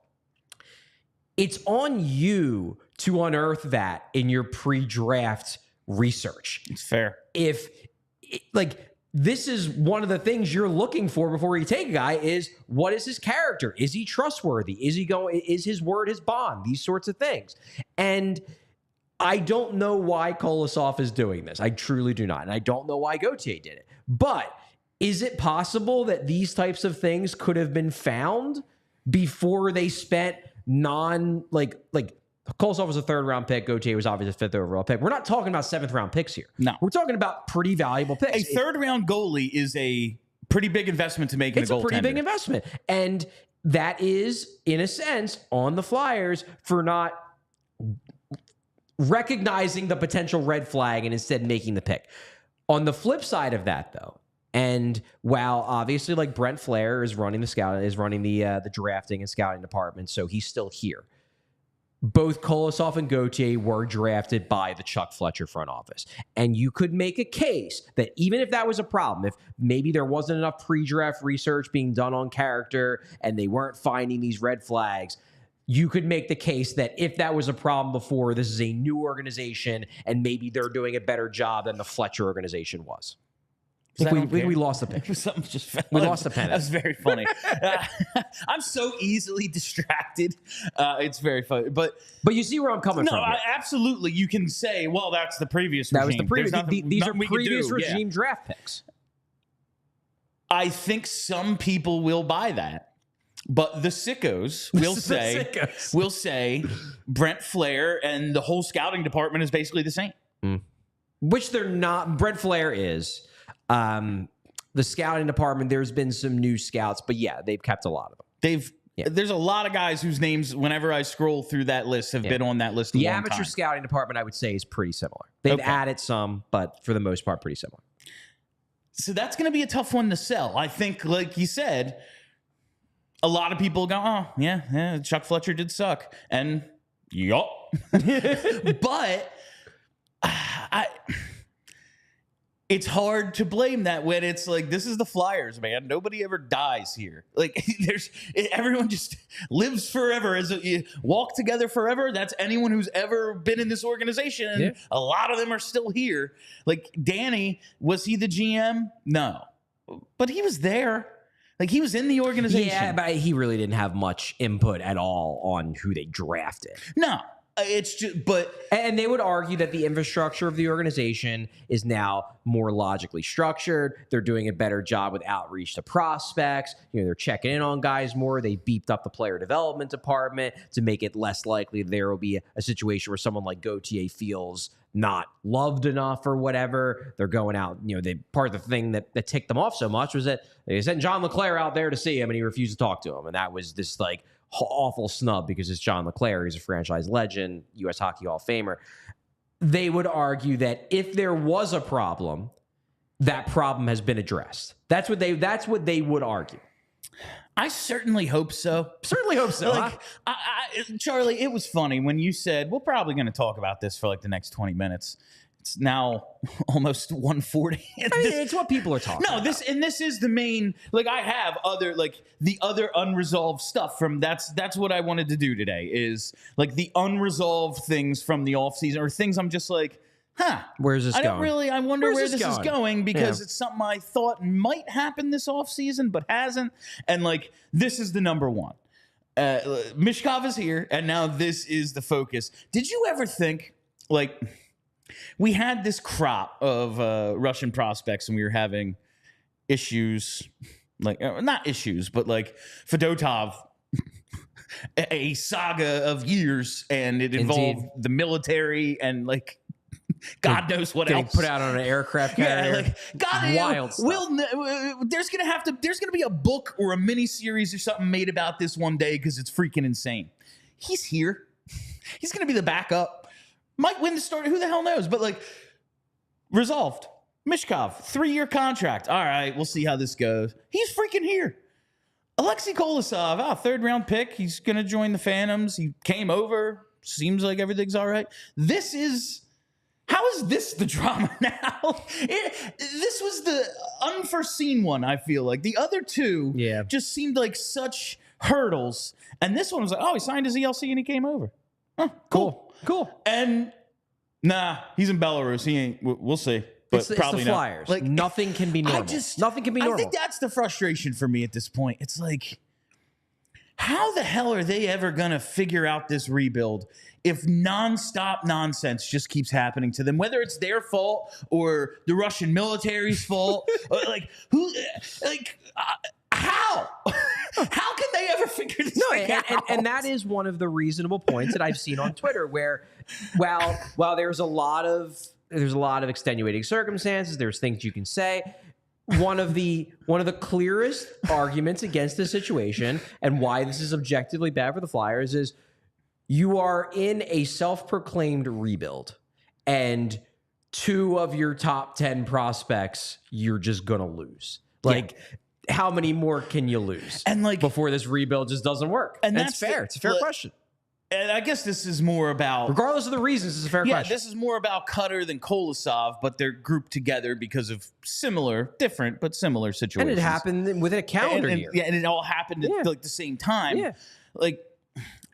It's on you to unearth that in your pre-draft research. It's fair. If this is one of the things you're looking for before you take a guy is what is his character? Is he trustworthy? Is his word his bond? These sorts of things. And I don't know why Kolosov is doing this. I truly do not. And I don't know why Gauthier did it. But is it possible that these types of things could have been found before they spent like Kolosov was a 3rd round pick. Gauthier was obviously a 5th overall pick. We're not talking about 7th round picks here. No. We're talking about pretty valuable picks. A 3rd round goalie is a pretty big investment to make in a goaltender. It's a pretty big investment. And that is, in a sense, on the Flyers for not recognizing the potential red flag and instead making the pick. On the flip side of that, though, and while obviously like Brent Flair is running the drafting and scouting department, so he's still here. Both Kolosov and Gauthier were drafted by the Chuck Fletcher front office. And you could make a case that even if that was a problem, if maybe there wasn't enough pre-draft research being done on character and they weren't finding these red flags, you could make the case that if that was a problem before, this is a new organization and maybe they're doing a better job than the Fletcher organization was. I think we lost the picture. Something just fell. We lost the pen. That's very funny. I'm so easily distracted. It's very funny. But you see where I'm coming from. No, absolutely. You can say, well, that's the previous regime. That was the previous. These are previous regime draft picks. I think some people will buy that. But the sickos will say Brent Flair and the whole scouting department is basically the same. Which they're not. Brent Flair is. The scouting department, there's been some new scouts, but yeah, they've kept a lot of them. There's a lot of guys whose names, whenever I scroll through that list, have been on that list. The amateur scouting department, I would say, is pretty similar. They've added some, but for the most part, pretty similar. So that's going to be a tough one to sell. I think, like you said, a lot of people go, oh, yeah, Chuck Fletcher did suck. And, yup. But it's hard to blame that when it's like, this is the Flyers, man. Nobody ever dies here. Like, everyone just lives forever. You walk together forever. That's anyone who's ever been in this organization. Yeah. A lot of them are still here. Like, Danny, was he the GM? No. But he was there. Like, he was in the organization. Yeah, but he really didn't have much input at all on who they drafted. No. It's just, and they would argue that the infrastructure of the organization is now more logically structured. They're doing a better job with outreach to prospects. They're checking in on guys more. They beefed up the player development department to make it less likely there will be a situation where someone like Gauthier feels not loved enough or whatever. They're going out. Part of the thing that ticked them off so much was that they sent John LeClair out there to see him and he refused to talk to him. And that was this like awful snub because it's John LeClair. He's a franchise legend, U.S. Hockey Hall of Famer. They would argue that if there was a problem, that problem has been addressed. That's what they would argue. I certainly hope so. Like, Charlie, it was funny when you said, we're probably going to talk about this for like the next 20 minutes. It's now almost 1:40. It's what people are talking about. This is the main, like, I have the other unresolved stuff from that's what I wanted to do today is like the unresolved things from the offseason or things I'm just like, where's this going? I wonder where this is going because it's something I thought might happen this offseason but hasn't. And like, this is the number one. Michkov is here and now this is the focus. Did you ever think like, we had this crop of Russian prospects and we were having issues, like not issues, but like Fedotov, a saga of years, and it involved the military and like God knows what else. Put out on an aircraft carrier. Like, God, wild stuff. There's gonna be a book or a mini series or something made about this one day because it's freaking insane. He's here. He's gonna be the backup. Might win the story. Who the hell knows? But like, resolved. Michkov, 3-year contract. All right, we'll see how this goes. He's freaking here. Alexei Kolosov, 3rd round pick. He's going to join the Phantoms. He came over. Seems like everything's all right. How is this the drama now? This was the unforeseen one, I feel like. The other two just seemed like such hurdles. And this one was like, he signed his ELC and he came over. Cool. Cool. And he's in Belarus. He ain't. We'll see. but It's the probably Flyers. not. Like, nothing can be normal. Nothing can be normal. I think that's the frustration for me at this point. It's like, how the hell are they ever going to figure out this rebuild if nonstop nonsense just keeps happening to them, whether it's their fault or the Russian military's fault? How? How can they ever figure this thing out? And that is one of the reasonable points that I've seen on Twitter, where while there's a lot of extenuating circumstances, there's things you can say. One of the clearest arguments against the situation and why this is objectively bad for the Flyers is you are in a self-proclaimed rebuild, and 2 of your top 10 prospects you're just gonna lose. Like, how many more can you lose? And like, before this rebuild just doesn't work. And that's fair. It's a fair question. And I guess this is more about, regardless of the reasons, it's a fair question. This is more about Cutter than Kolosov, but they're grouped together because of different but similar situations. And it happened within a calendar year. Yeah, and it all happened at like the same time. Yeah. Like,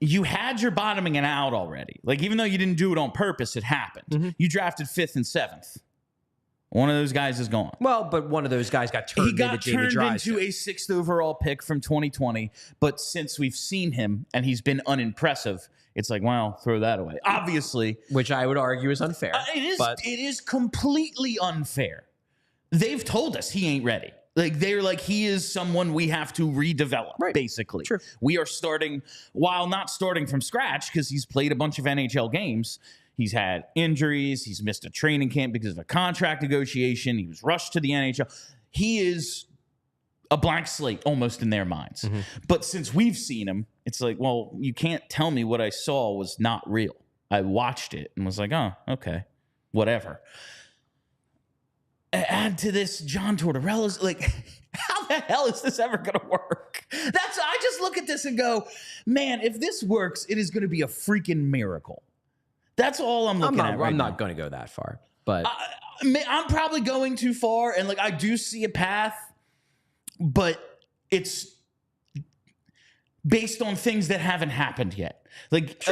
you had your bottoming out already. Like, even though you didn't do it on purpose, it happened. Mm-hmm. You drafted 5th and 7th. One of those guys is gone. Well, but one of those guys got turned into Jamie Drysdale. Into a 6th overall pick from 2020. But since we've seen him and he's been unimpressive, it's like, well, throw that away. Obviously. Which I would argue is unfair. It is completely unfair. They've told us he ain't ready. Like, they're like, he is someone we have to redevelop, basically. True. We are starting, while not starting from scratch, because he's played a bunch of NHL games. He's had injuries. He's missed a training camp because of a contract negotiation. He was rushed to the NHL. He is a blank slate almost in their minds. Mm-hmm. But since we've seen him, it's like, well, you can't tell me what I saw was not real. I watched it and was like, oh, okay, whatever. Add to this John Tortorella's, like, how the hell is this ever going to work? I just look at this and go, man, if this works, it is going to be a freaking miracle. That's all I'm looking at right now. I'm not going to go that far, but I'm probably going too far, and like, I do see a path, but it's based on things that haven't happened yet. Like,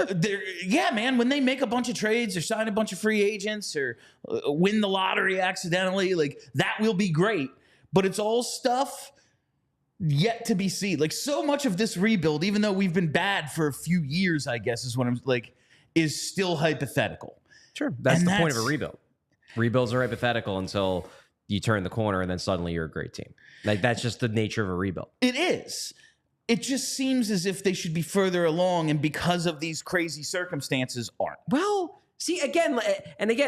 man, when they make a bunch of trades or sign a bunch of free agents or win the lottery accidentally, like, that will be great. But it's all stuff yet to be seen. Like, so much of this rebuild, even though we've been bad for a few years, I guess is what I'm like, is still hypothetical. Sure. That's the point of a rebuild. Rebuilds are hypothetical until you turn the corner and then suddenly you're a great team. Like, that's just the nature of a rebuild. It is. It just seems as if they should be further along, and because of these crazy circumstances, aren't. Well, see, again,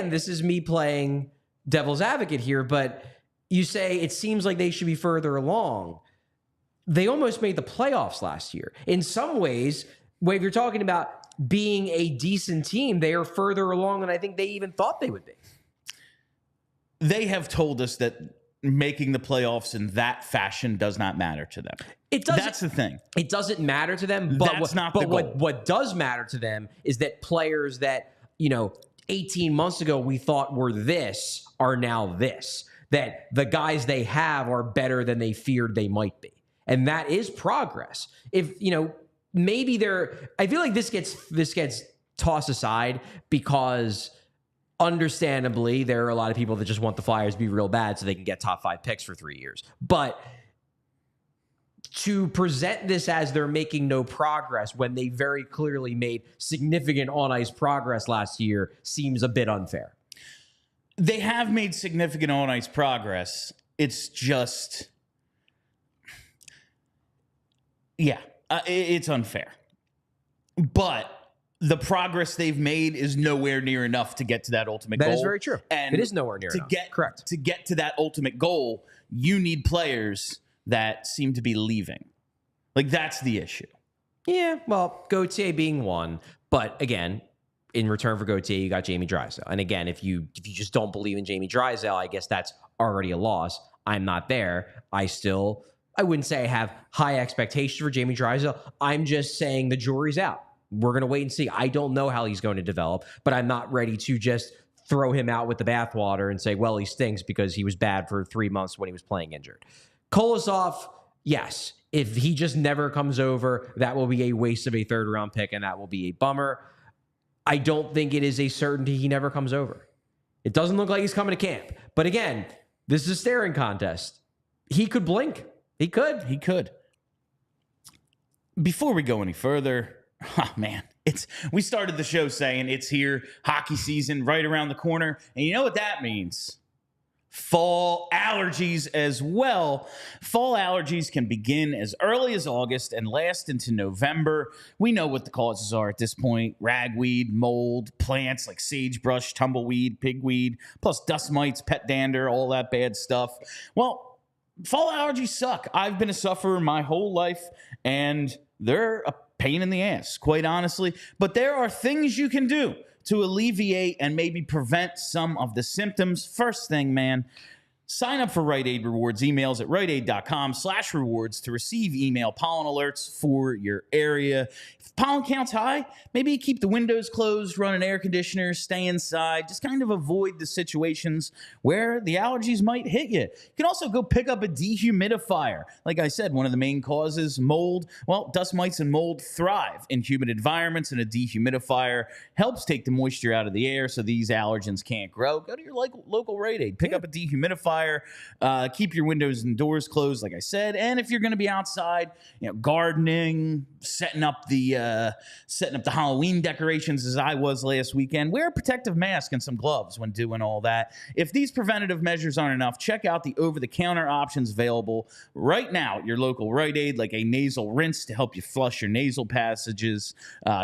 this is me playing devil's advocate here, but you say it seems like they should be further along. They almost made the playoffs last year. In some ways, when you're talking about being a decent team, they are further along than I think they even thought they would be. They have told us that making the playoffs in that fashion does not matter to them. That's the thing. It doesn't matter to them. But what does matter to them is that players that, 18 months ago we thought were this are now this. That the guys they have are better than they feared they might be. And that is progress. If, maybe I feel like this gets tossed aside because understandably there are a lot of people that just want the Flyers to be real bad so they can get top 5 picks for 3 years. But to present this as they're making no progress when they very clearly made significant on-ice progress last year seems a bit unfair. They have made significant on-ice progress. It's just, it's unfair. But the progress they've made is nowhere near enough to get to that ultimate goal. That is very true. And it is nowhere near enough. Correct. To get to that ultimate goal, you need players that seem to be leaving. Like, that's the issue. Yeah, well, Gauthier being one. But again, in return for Gauthier, you got Jamie Drysdale. And again, if you just don't believe in Jamie Drysdale, I guess that's already a loss. I'm not there. I wouldn't say I have high expectations for Jamie Drysdale. I'm just saying the jury's out. We're going to wait and see. I don't know how he's going to develop, but I'm not ready to just throw him out with the bathwater and say, well, he stinks because he was bad for 3 months when he was playing injured. Kolosov, yes. If he just never comes over, that will be a waste of a 3rd round pick, and that will be a bummer. I don't think it is a certainty he never comes over. It doesn't look like he's coming to camp. But again, this is a staring contest. He could blink. He could. He could. Before we go any further, oh man, we started the show saying it's here, hockey season right around the corner, and you know what that means? Fall allergies as well. Fall allergies can begin as early as August and last into November. We know what the causes are at this point: ragweed, mold, plants like sagebrush, tumbleweed, pigweed, plus dust mites, pet dander, all that bad stuff. Well, fall allergies suck. I've been a sufferer my whole life, and they're a pain in the ass, quite honestly. But there are things you can do to alleviate and maybe prevent some of the symptoms. First thing, man, sign up for Rite Aid Rewards emails at riteaid.com/rewards to receive email pollen alerts for your area. If pollen count's high, maybe keep the windows closed, run an air conditioner, stay inside. Just kind of avoid the situations where the allergies might hit you. You can also go pick up a dehumidifier. Like I said, one of the main causes, mold. Well, dust mites and mold thrive in humid environments, and a dehumidifier helps take the moisture out of the air so these allergens can't grow. Go to your local Rite Aid. Pick up a dehumidifier. Keep your windows and doors closed, like I said. And if you're going to be outside, gardening, setting up the Halloween decorations, as I was last weekend, wear a protective mask and some gloves when doing all that. If these preventative measures aren't enough, check out the over-the-counter options available right now at your local Rite Aid, like a nasal rinse to help you flush your nasal passages.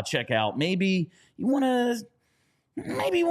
Check out maybe you want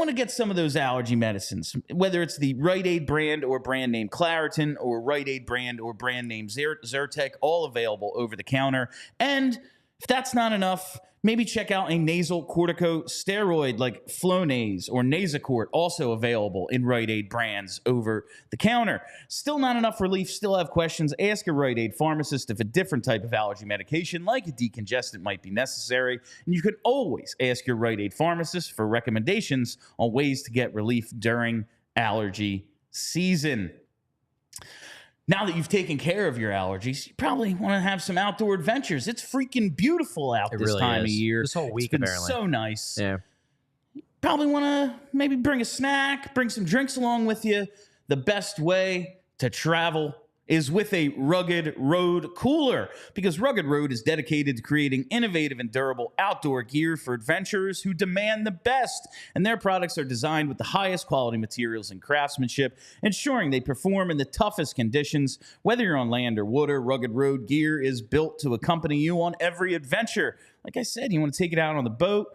to get some of those allergy medicines, whether it's the Rite Aid brand or brand name Claritin, or Rite Aid brand or brand name Zyrtec, all available over the counter. And if that's not enough, maybe check out a nasal corticosteroid like Flonase or Nasacort, also available in Rite Aid brands over the counter. Still not enough relief, still have questions? Ask a Rite Aid pharmacist if a different type of allergy medication like a decongestant might be necessary. And you can always ask your Rite Aid pharmacist for recommendations on ways to get relief during allergy season. Now that you've taken care of your allergies, you probably want to have some outdoor adventures. It's freaking beautiful out this really time is. of year. This whole week, it's been apparently. so nice. Yeah. Probably want to maybe bring a snack, bring some drinks along with you. The best way to travel is with a Rugged Road cooler, because Rugged Road is dedicated to creating innovative and durable outdoor gear for adventurers who demand the best. And their products are designed with the highest quality materials and craftsmanship, ensuring they perform in the toughest conditions. Whether you're on land or water, Rugged Road gear is built to accompany you on every adventure. Like I said, you want to take it out on the boat.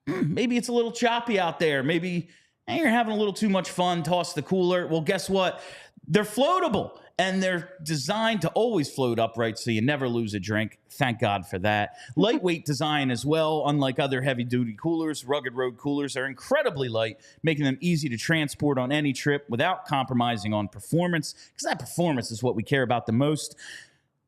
Maybe it's a little choppy out there. Maybe you're having a little too much fun. Toss the cooler. Well, guess what? They're floatable, and they're designed to always float upright so you never lose a drink. Thank God for that. Lightweight design as well. Unlike other heavy-duty coolers, Rugged Road coolers are incredibly light, making them easy to transport on any trip without compromising on performance, because that performance is what we care about the most.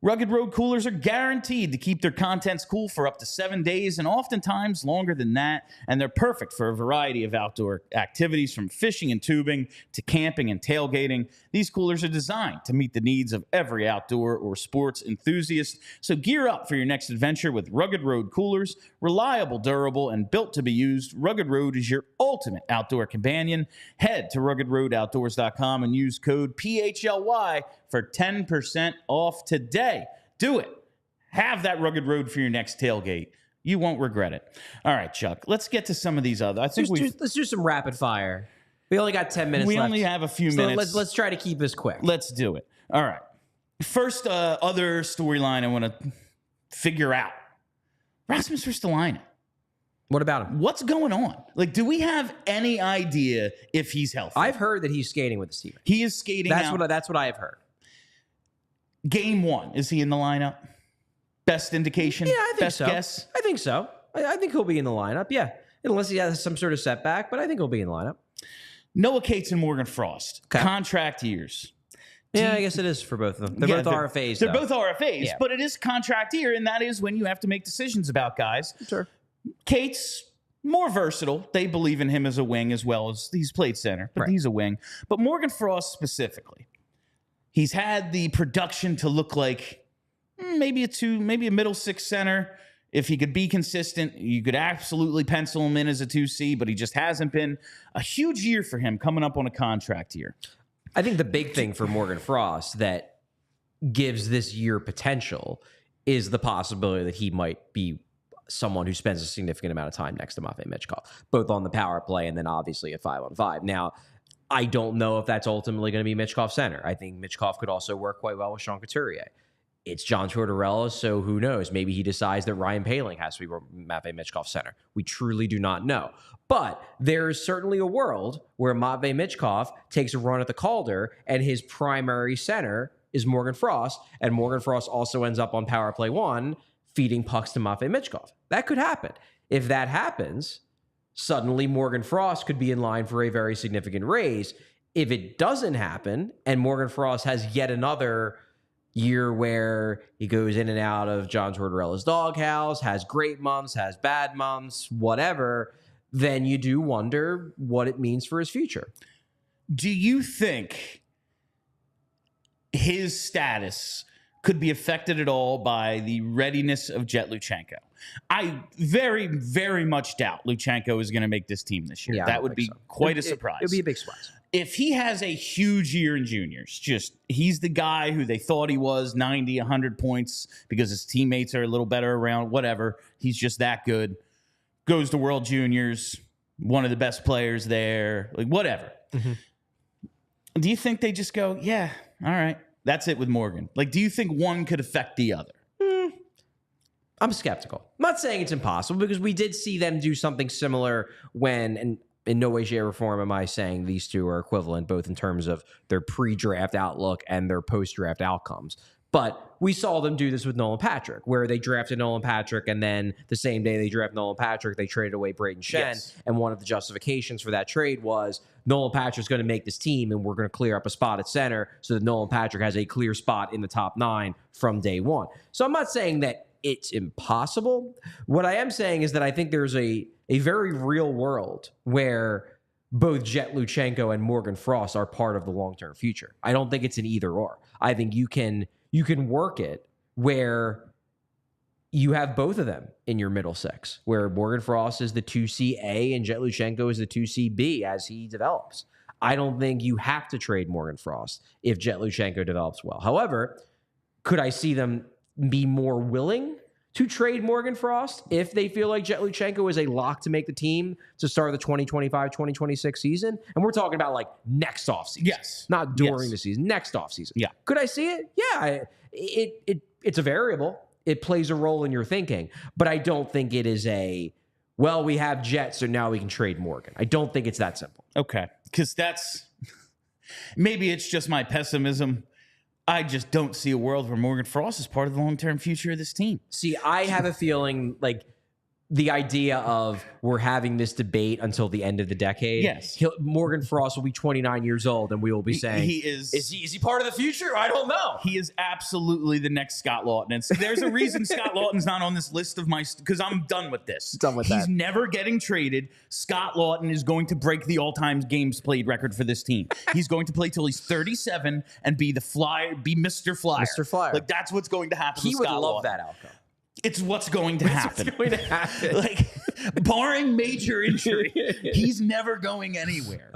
Rugged Road coolers are guaranteed to keep their contents cool for up to 7 days, and oftentimes longer than that, and they're perfect for a variety of outdoor activities, from fishing and tubing to camping and tailgating. These coolers are designed to meet the needs of every outdoor or sports enthusiast. So gear up for your next adventure with Rugged Road coolers. Reliable, durable, and built to be used, Rugged Road is your ultimate outdoor companion. Head to ruggedroadoutdoors.com and use code PHLY for 10% off today. Do it. Have that Rugged Road for your next tailgate. You won't regret it. All right, Chuck, let's get to some of these other. Let's do some rapid fire. We only got 10 minutes left. We only have a few minutes. Let's try to keep this quick. Let's do it. All right. First other storyline I want to figure out. Rasmus Ristolainen. What about him? What's going on? Like, do we have any idea if he's healthy? I've heard that he's skating with the Steelers. He is skating out. That's what I have heard. Game 1, is he in the lineup? Best indication? Yeah, I think Best so. guess? I think so. I think he'll be in the lineup, yeah. Unless he has some sort of setback, but I think he'll be in the lineup. Noah Cates and Morgan Frost. Okay. Contract years. Yeah, I guess it is for both of them. They're both RFAs. They're both RFAs, but it is contract year, and that is when you have to make decisions about guys. Sure. Cates, more versatile. They believe in him as a wing as well as he's played center, but he's a wing. But Morgan Frost specifically, he's had the production to look like maybe a middle six center. If he could be consistent, you could absolutely pencil him in as a 2C, but he just hasn't been. A huge year for him coming up on a contract year. I think the big thing for Morgan Frost that gives this year potential is the possibility that he might be someone who spends a significant amount of time next to Matvei Michkov, both on the power play and then obviously at 5-on-5. Now, I don't know if that's ultimately going to be Michkov center. I think Michkov could also work quite well with Sean Couturier. It's John Tortorella, so who knows? Maybe he decides that Ryan Poehling has to be Matvei Michkov center. We truly do not know. But there is certainly a world where Matvei Michkov takes a run at the Calder and his primary center is Morgan Frost, and Morgan Frost also ends up on power play 1 feeding pucks to Matvei Michkov. That could happen. If that happens, suddenly Morgan Frost could be in line for a very significant raise. If it doesn't happen and Morgan Frost has yet another year where he goes in and out of John Tortorella's doghouse, has great months, has bad months, whatever, then you do wonder what it means for his future. Do you think his status could be affected at all by the readiness of Jet Luchanko? I very, very much doubt Luchanko is going to make this team this year. Yeah, that would be quite a surprise. It would be a big surprise. If he has a huge year in juniors, just he's the guy who they thought he was, 90, 100 points, because his teammates are a little better around, whatever. He's just that good. Goes to World Juniors, one of the best players there, like whatever. Mm-hmm. Do you think they just go, yeah, all right, that's it with Morgan? Like, do you think one could affect the other? I'm skeptical. I'm not saying it's impossible because we did see them do something similar when, and in no way, shape, or form am I saying these two are equivalent, both in terms of their pre-draft outlook and their post-draft outcomes. But we saw them do this with Nolan Patrick, where they drafted Nolan Patrick, and then the same day they drafted Nolan Patrick, they traded away Braden Shen. Yes. And one of the justifications for that trade was Nolan Patrick's going to make this team, and we're going to clear up a spot at center so that Nolan Patrick has a clear spot in the top 9 from day one. So I'm not saying that it's impossible. What I am saying is that I think there's a very real world where both Jet Luchanko and Morgan Frost are part of the long-term future. I don't think it's an either or. I think you can work it where you have both of them in your middle 6, where Morgan Frost is the 2CA and Jet Luchanko is the 2CB as he develops. I don't think you have to trade Morgan Frost if Jet Luchanko develops well. However, could I see them be more willing to trade Morgan Frost if they feel like Jet Luchanko is a lock to make the team to start the 2025-2026 season? And we're talking about like next offseason. Yes. Not during the season, next offseason. Yeah. Could I see it? Yeah. It's a variable. It plays a role in your thinking. But I don't think it is well, we have Jet, so now we can trade Morgan. I don't think it's that simple. Okay. Because maybe it's just my pessimism. I just don't see a world where Morgan Frost is part of the long-term future of this team. See, I have a feeling like the idea of we're having this debate until the end of the decade. Yes. Morgan Frost will be 29 years old, and we will be saying, is he part of the future? I don't know. He is absolutely the next Scott Lawton. And there's a reason Scott Lawton's not on this list of because I'm done with this. He's never getting traded. Scott Lawton is going to break the all-time games played record for this team. He's going to play till he's 37 and be Mr. Flyer. Mr. Flyer. Like, that's what's going to happen with Scott Lawton. He would love that outcome. It's what's going to happen. It's going to happen. Like, barring major injury, he's never going anywhere.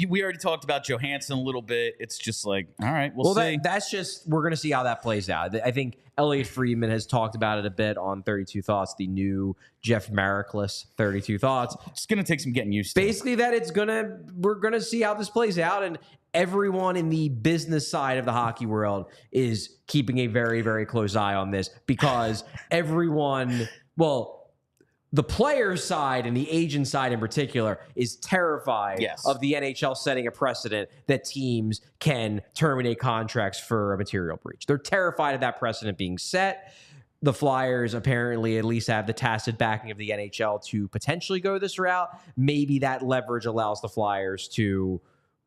We already talked about Johansen a little bit. It's just like, all right, we'll see. That's just, we're going to see how that plays out. I think Elliot Friedman has talked about it a bit on 32 Thoughts, the new Jeff Marickless 32 Thoughts. It's going to take some getting used to. Basically, that we're going to see how this plays out, and everyone in the business side of the hockey world is keeping a very, very close eye on this because everyone, the player side and the agent side in particular is terrified of the NHL setting a precedent that teams can terminate contracts for a material breach. They're terrified of that precedent being set. The Flyers apparently at least have the tacit backing of the NHL to potentially go this route. Maybe that leverage allows the Flyers to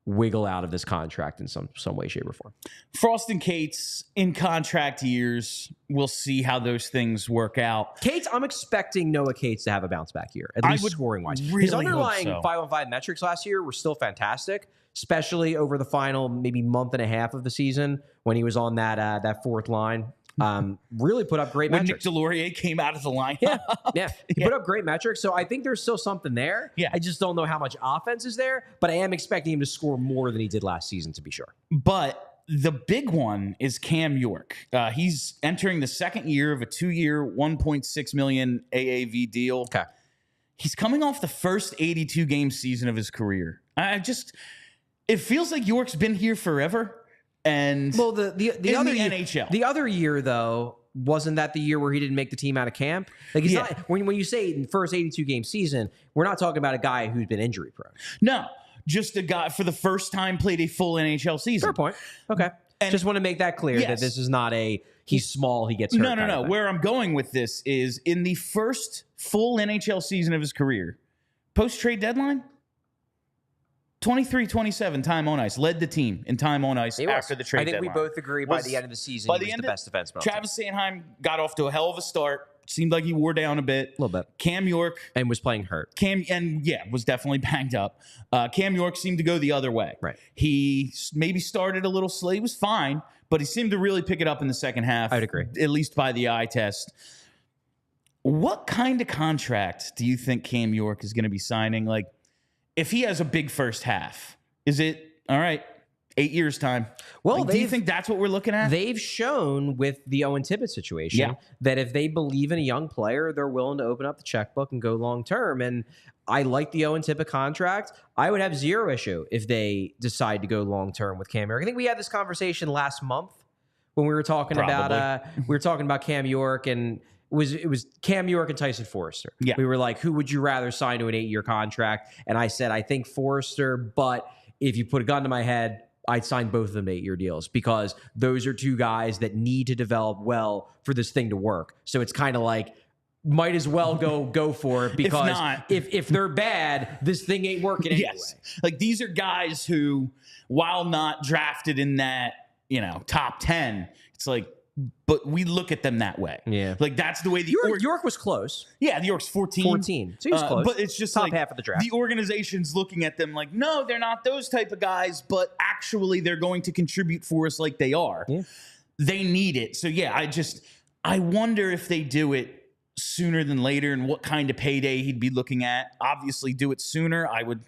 wiggle out of this contract in some way, shape, or form. Frost and Cates in contract years. We'll see how those things work out. Cates, I'm expecting Noah Cates to have a bounce back year, at least scoring-wise. Really his underlying 5-on-5 metrics last year were still fantastic, especially over the final maybe month and a half of the season when he was on that fourth line. really put up great when metrics. Nick Delorier came out of the lineup. Yeah. He put up great metrics. So I think there's still something there. Yeah. I just don't know how much offense is there, but I am expecting him to score more than he did last season, to be sure. But the big one is Cam York. He's entering the second year of a 2-year, $1.6 million AAV deal. Okay. He's coming off the first 82-game season of his career. It feels like York's been here forever. And Well, the other year, NHL. The other year, though, wasn't that the year where he didn't make the team out of camp? Like he's not, when you say in the first 82-game season, we're not talking about a guy who's been injury prone. No, just a guy for the first time played a full NHL season. Fair point. Okay. And just want to make that clear that this is not he's small, he gets hurt. No. Where I'm going with this is in the first full NHL season of his career, post-trade deadline, 23-27 time on ice, led the team in time on ice after the trade deadline. I think we both agree by the end of the season he was the best defenseman. Travis Sanheim got off to a hell of a start. Seemed like he wore down a bit. A little bit. Cam York. And was playing hurt. Was definitely banged up. Cam York seemed to go the other way. Right. He maybe started a little slow. He was fine, but he seemed to really pick it up in the second half. I would agree. At least by the eye test. What kind of contract do you think Cam York is going to be signing? Like, if he has a big first half, is it, all right, 8 years time? Well, do you think that's what we're looking at? They've shown with the Owen Tippett situation that if they believe in a young player, they're willing to open up the checkbook and go long term. And I like the Owen Tippett contract. I would have zero issue if they decide to go long term with Cam York. I think we had this conversation last month when we were talking about Cam York, and it was Cam York and Tyson Forrester. Yeah. We were like, who would you rather sign to an 8-year contract? And I said, I think Forrester, but if you put a gun to my head, I'd sign both of them to 8-year deals because those are two guys that need to develop well for this thing to work. So it's kind of like, might as well go for it because if they're bad, this thing ain't working anyway. Yes. Like these are guys who, while not drafted in that, top 10, it's like, but we look at them that way. Yeah. Like that's the way York was close. Yeah, the York's 14. 14. So he was close. But it's just top like half of the draft. The organization's looking at them like, no, they're not those type of guys, but actually they're going to contribute for us like they are. Yeah. They need it. So yeah, I wonder if they do it sooner than later and what kind of payday he'd be looking at. Obviously do it sooner. I would,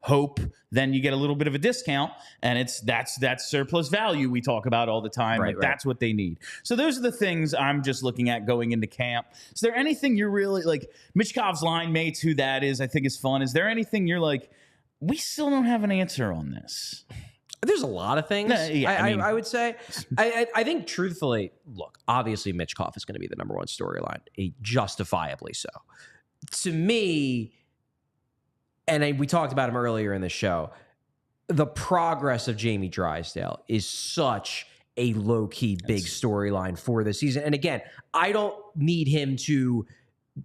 hope then you get a little bit of a discount, and that's surplus value we talk about all the time. Right. That's what they need. So those are the things I'm just looking at going into camp. Is there anything you're really like Michkov's line mates, who that is, I think is fun. Is there anything you're like, we still don't have an answer on this? There's a lot of things. I would say. I think truthfully, look, obviously Michkov is going to be the number one storyline, justifiably so. To me, and we talked about him earlier in the show, the progress of Jamie Drysdale is such a low-key big storyline for this season. And again, I don't need him to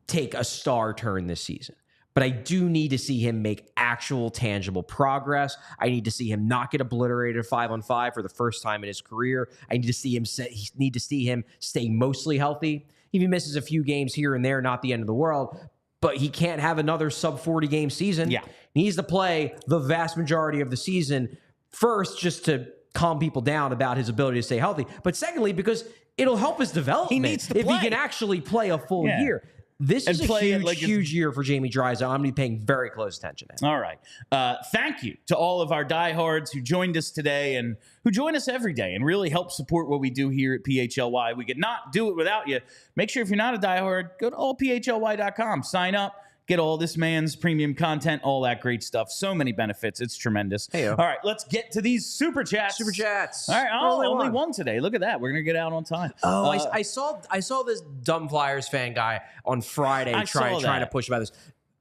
take a star turn this season, but I do need to see him make actual tangible progress. I need to see him not get obliterated 5-on-5 for the first time in his career. I need to see him stay mostly healthy. If he misses a few games here and there, not the end of the world, but he can't have another sub-40 game season. Yeah. He needs to play the vast majority of the season first, just to calm people down about his ability to stay healthy. But secondly, because it'll help his development. He needs to play. If he can actually play a full year. This is a huge year for Jamie Drysdale. I'm going to be paying very close attention to him. All right. Thank you to all of our diehards who joined us today and who join us every day and really help support what we do here at PHLY. We could not do it without you. Make sure if you're not a diehard, go to allphly.com. Sign up. Get all this man's premium content, all that great stuff. So many benefits. It's tremendous. Hey-o. All right, let's get to these super chats. Super chats. All right, only one today. Look at that. We're going to get out on time. Oh, I saw this dumb Flyers fan guy on Friday trying to push about this.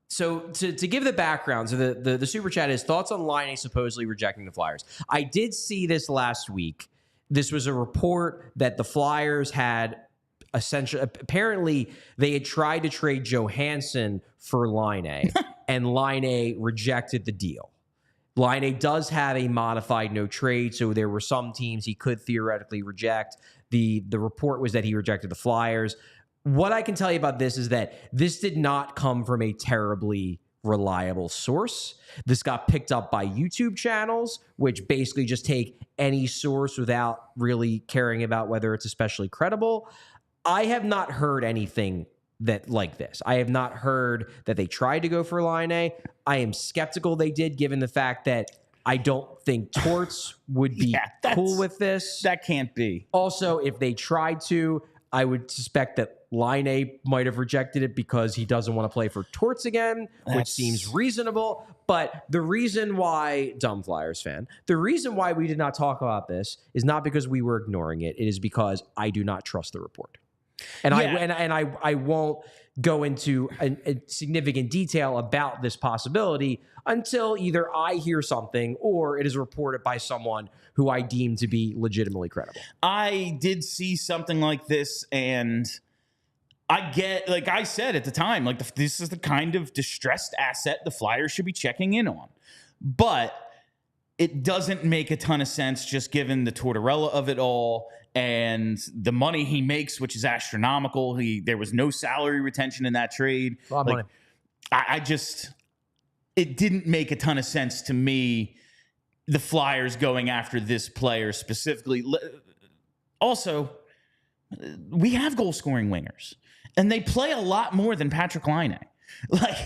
So to give the background, so the super chat is thoughts on Laine supposedly rejecting the Flyers. I did see this last week. This was a report that the Flyers had apparently they had tried to trade Johansen for Laine, and Laine rejected the deal. Laine does have a modified no trade, so there were some teams he could theoretically reject. The report was that he rejected the Flyers. What I can tell you about this is that this did not come from a terribly reliable source. This got picked up by YouTube channels, which basically just take any source without really caring about whether it's especially credible. I have not heard anything that like this. I have not heard that they tried to go for Laine. I am skeptical they did, given the fact that I don't think Torts would be cool with this. That can't be. Also, if they tried to, I would suspect that Laine might have rejected it because he doesn't want to play for Torts again, which seems reasonable. But the reason why, dumb Flyers fan, the reason why we did not talk about this is not because we were ignoring it. It is because I do not trust the report. And I won't go into a significant detail about this possibility until either I hear something or it is reported by someone who I deem to be legitimately credible. I did see something like this, and I get, like I said at the time, like this is the kind of distressed asset the Flyers should be checking in on. But it doesn't make a ton of sense just given the Tortorella of it all and the money he makes, which is astronomical. There was no salary retention in that trade. A lot of money. It didn't make a ton of sense to me, the Flyers going after this player specifically. Also, we have goal-scoring wingers, and they play a lot more than Patrick Laine. Like,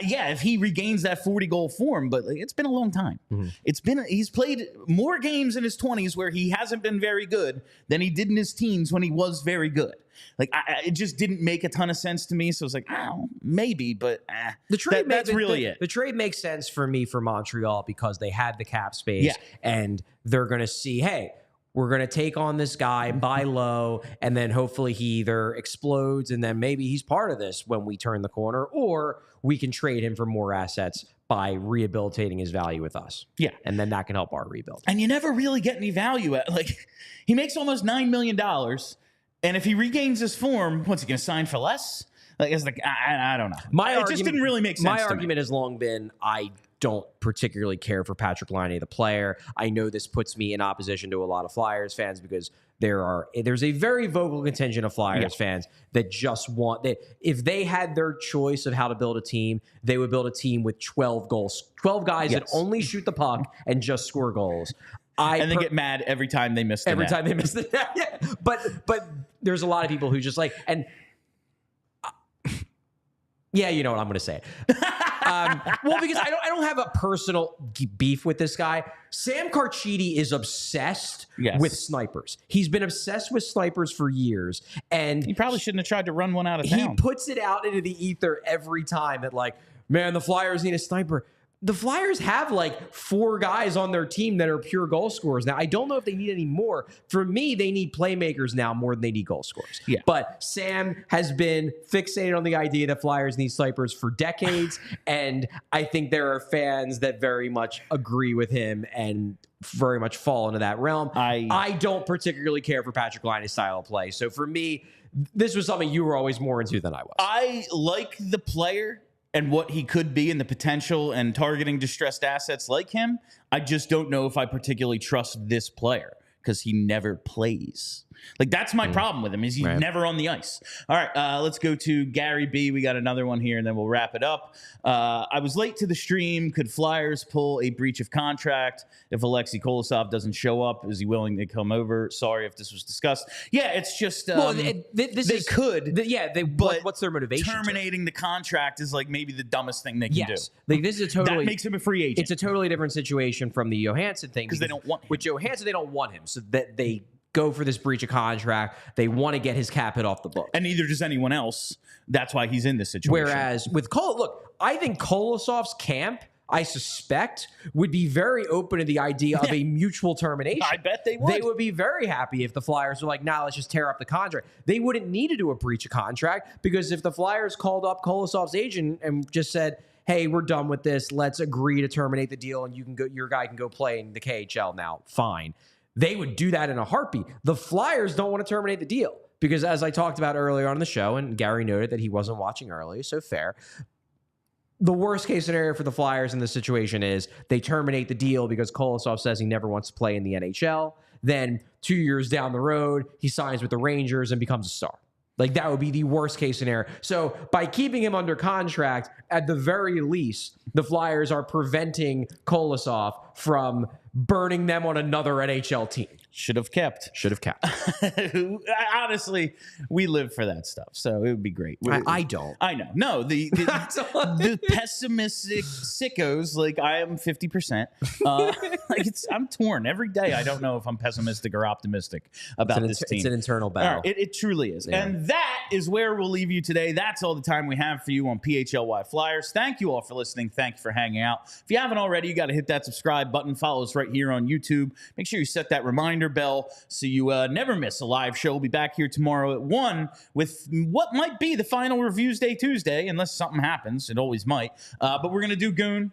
if he regains that 40-goal form, but it's been a long time. Mm-hmm. He's played more games in his 20s where he hasn't been very good than he did in his teens when he was very good. Like, it just didn't make a ton of sense to me. So I was like, maybe, but the trade that's really it. The trade makes sense for me for Montreal because they had the cap space, and they're going to see, hey, we're going to take on this guy, buy low, and then hopefully he either explodes and then maybe he's part of this when we turn the corner, or we can trade him for more assets by rehabilitating his value with us. Yeah. And then that can help our rebuild. And you never really get any value at, like, he makes almost $9 million. And if he regains his form, what's he going to sign for less? Like, it's like, I don't know. It just didn't really make sense. My argument has long been, I don't particularly care for Patrick Laine, the player. I know this puts me in opposition to a lot of Flyers fans because there's a very vocal contingent of Flyers fans that just want that. If they had their choice of how to build a team, they would build a team with 12 guys that only shoot the puck and just score goals. And they get mad every time they miss the net. Every time they miss the net. Yeah. But there's a lot of people who just like, and you know what I'm going to say. Well, because I don't have a personal beef with this guy. Sam Carchidi is obsessed with snipers. He's been obsessed with snipers for years. And he probably shouldn't have tried to run one out of town. He puts it out into the ether every time that, like, man, the Flyers need a sniper. The Flyers have like 4 guys on their team that are pure goal scorers. Now, I don't know if they need any more. For me, they need playmakers now more than they need goal scorers. Yeah. But Sam has been fixated on the idea that Flyers need snipers for decades. And I think there are fans that very much agree with him and very much fall into that realm. I don't particularly care for Patrick Laine's style of play. So for me, this was something you were always more into than I was. I like the player and what he could be and the potential and targeting distressed assets like him. I just don't know if I particularly trust this player because he never plays. Like, that's my problem with him, is he's never on the ice. All right, let's go to Gary B. We got another one here, and then we'll wrap it up. I was late to the stream. Could Flyers pull a breach of contract if Alexei Kolosov doesn't show up? Is he willing to come over? Sorry if this was discussed. Yeah, it's just what's their motivation? Terminating the contract is like maybe the dumbest thing they can do. Like, this is that makes him a free agent. It's a totally different situation from the Johansen thing because they don't want him. With Johansen, they don't want him, so that they go for this breach of contract. They want to get his cap hit off the book. And neither does anyone else. That's why he's in this situation. Whereas with look, I think Kolosov's camp, I suspect, would be very open to the idea of a mutual termination. I bet they would. They would be very happy if the Flyers were like, let's just tear up the contract. They wouldn't need to do a breach of contract because if the Flyers called up Kolosov's agent and just said, hey, we're done with this, let's agree to terminate the deal and your guy can go play in the KHL now, fine. They would do that in a heartbeat. The Flyers don't want to terminate the deal because, as I talked about earlier on the show, and Gary noted that he wasn't watching early, so fair. The worst case scenario for the Flyers in this situation is they terminate the deal because Kolosov says he never wants to play in the NHL. Then 2 years down the road, he signs with the Rangers and becomes a star. Like, that would be the worst case scenario. So by keeping him under contract, at the very least, the Flyers are preventing Kolosov from burning them on another NHL team. Should have kept. Honestly, we live for that stuff, so it would be great. I don't. I know. No, the pessimistic sickos, like I am 50%. I'm torn every day. I don't know if I'm pessimistic or optimistic about this team. It's an internal battle. It truly is. Yeah. And that is where we'll leave you today. That's all the time we have for you on PHLY Flyers. Thank you all for listening. Thank you for hanging out. If you haven't already, you got to hit that subscribe button. Follow us right here on YouTube. Make sure you set that reminder bell so you never miss a live show. We'll be back here tomorrow at 1 with what might be the final Reviews Day Tuesday, unless something happens. It always might. But we're going to do Goon.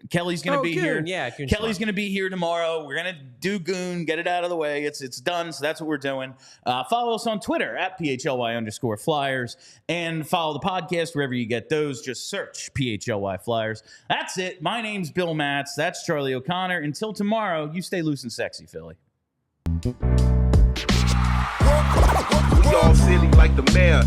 Kelly's going to be here. Yeah, Kelly's going to be here tomorrow. We're going to do Goon, get it out of the way. It's done, so that's what we're doing. Follow us on Twitter at PHLY_Flyers and follow the podcast wherever you get those. Just search PHLY Flyers. That's it. My name's Bill Matz. That's Charlie O'Connor. Until tomorrow, you stay loose and sexy, Philly. We all silly like the mayor.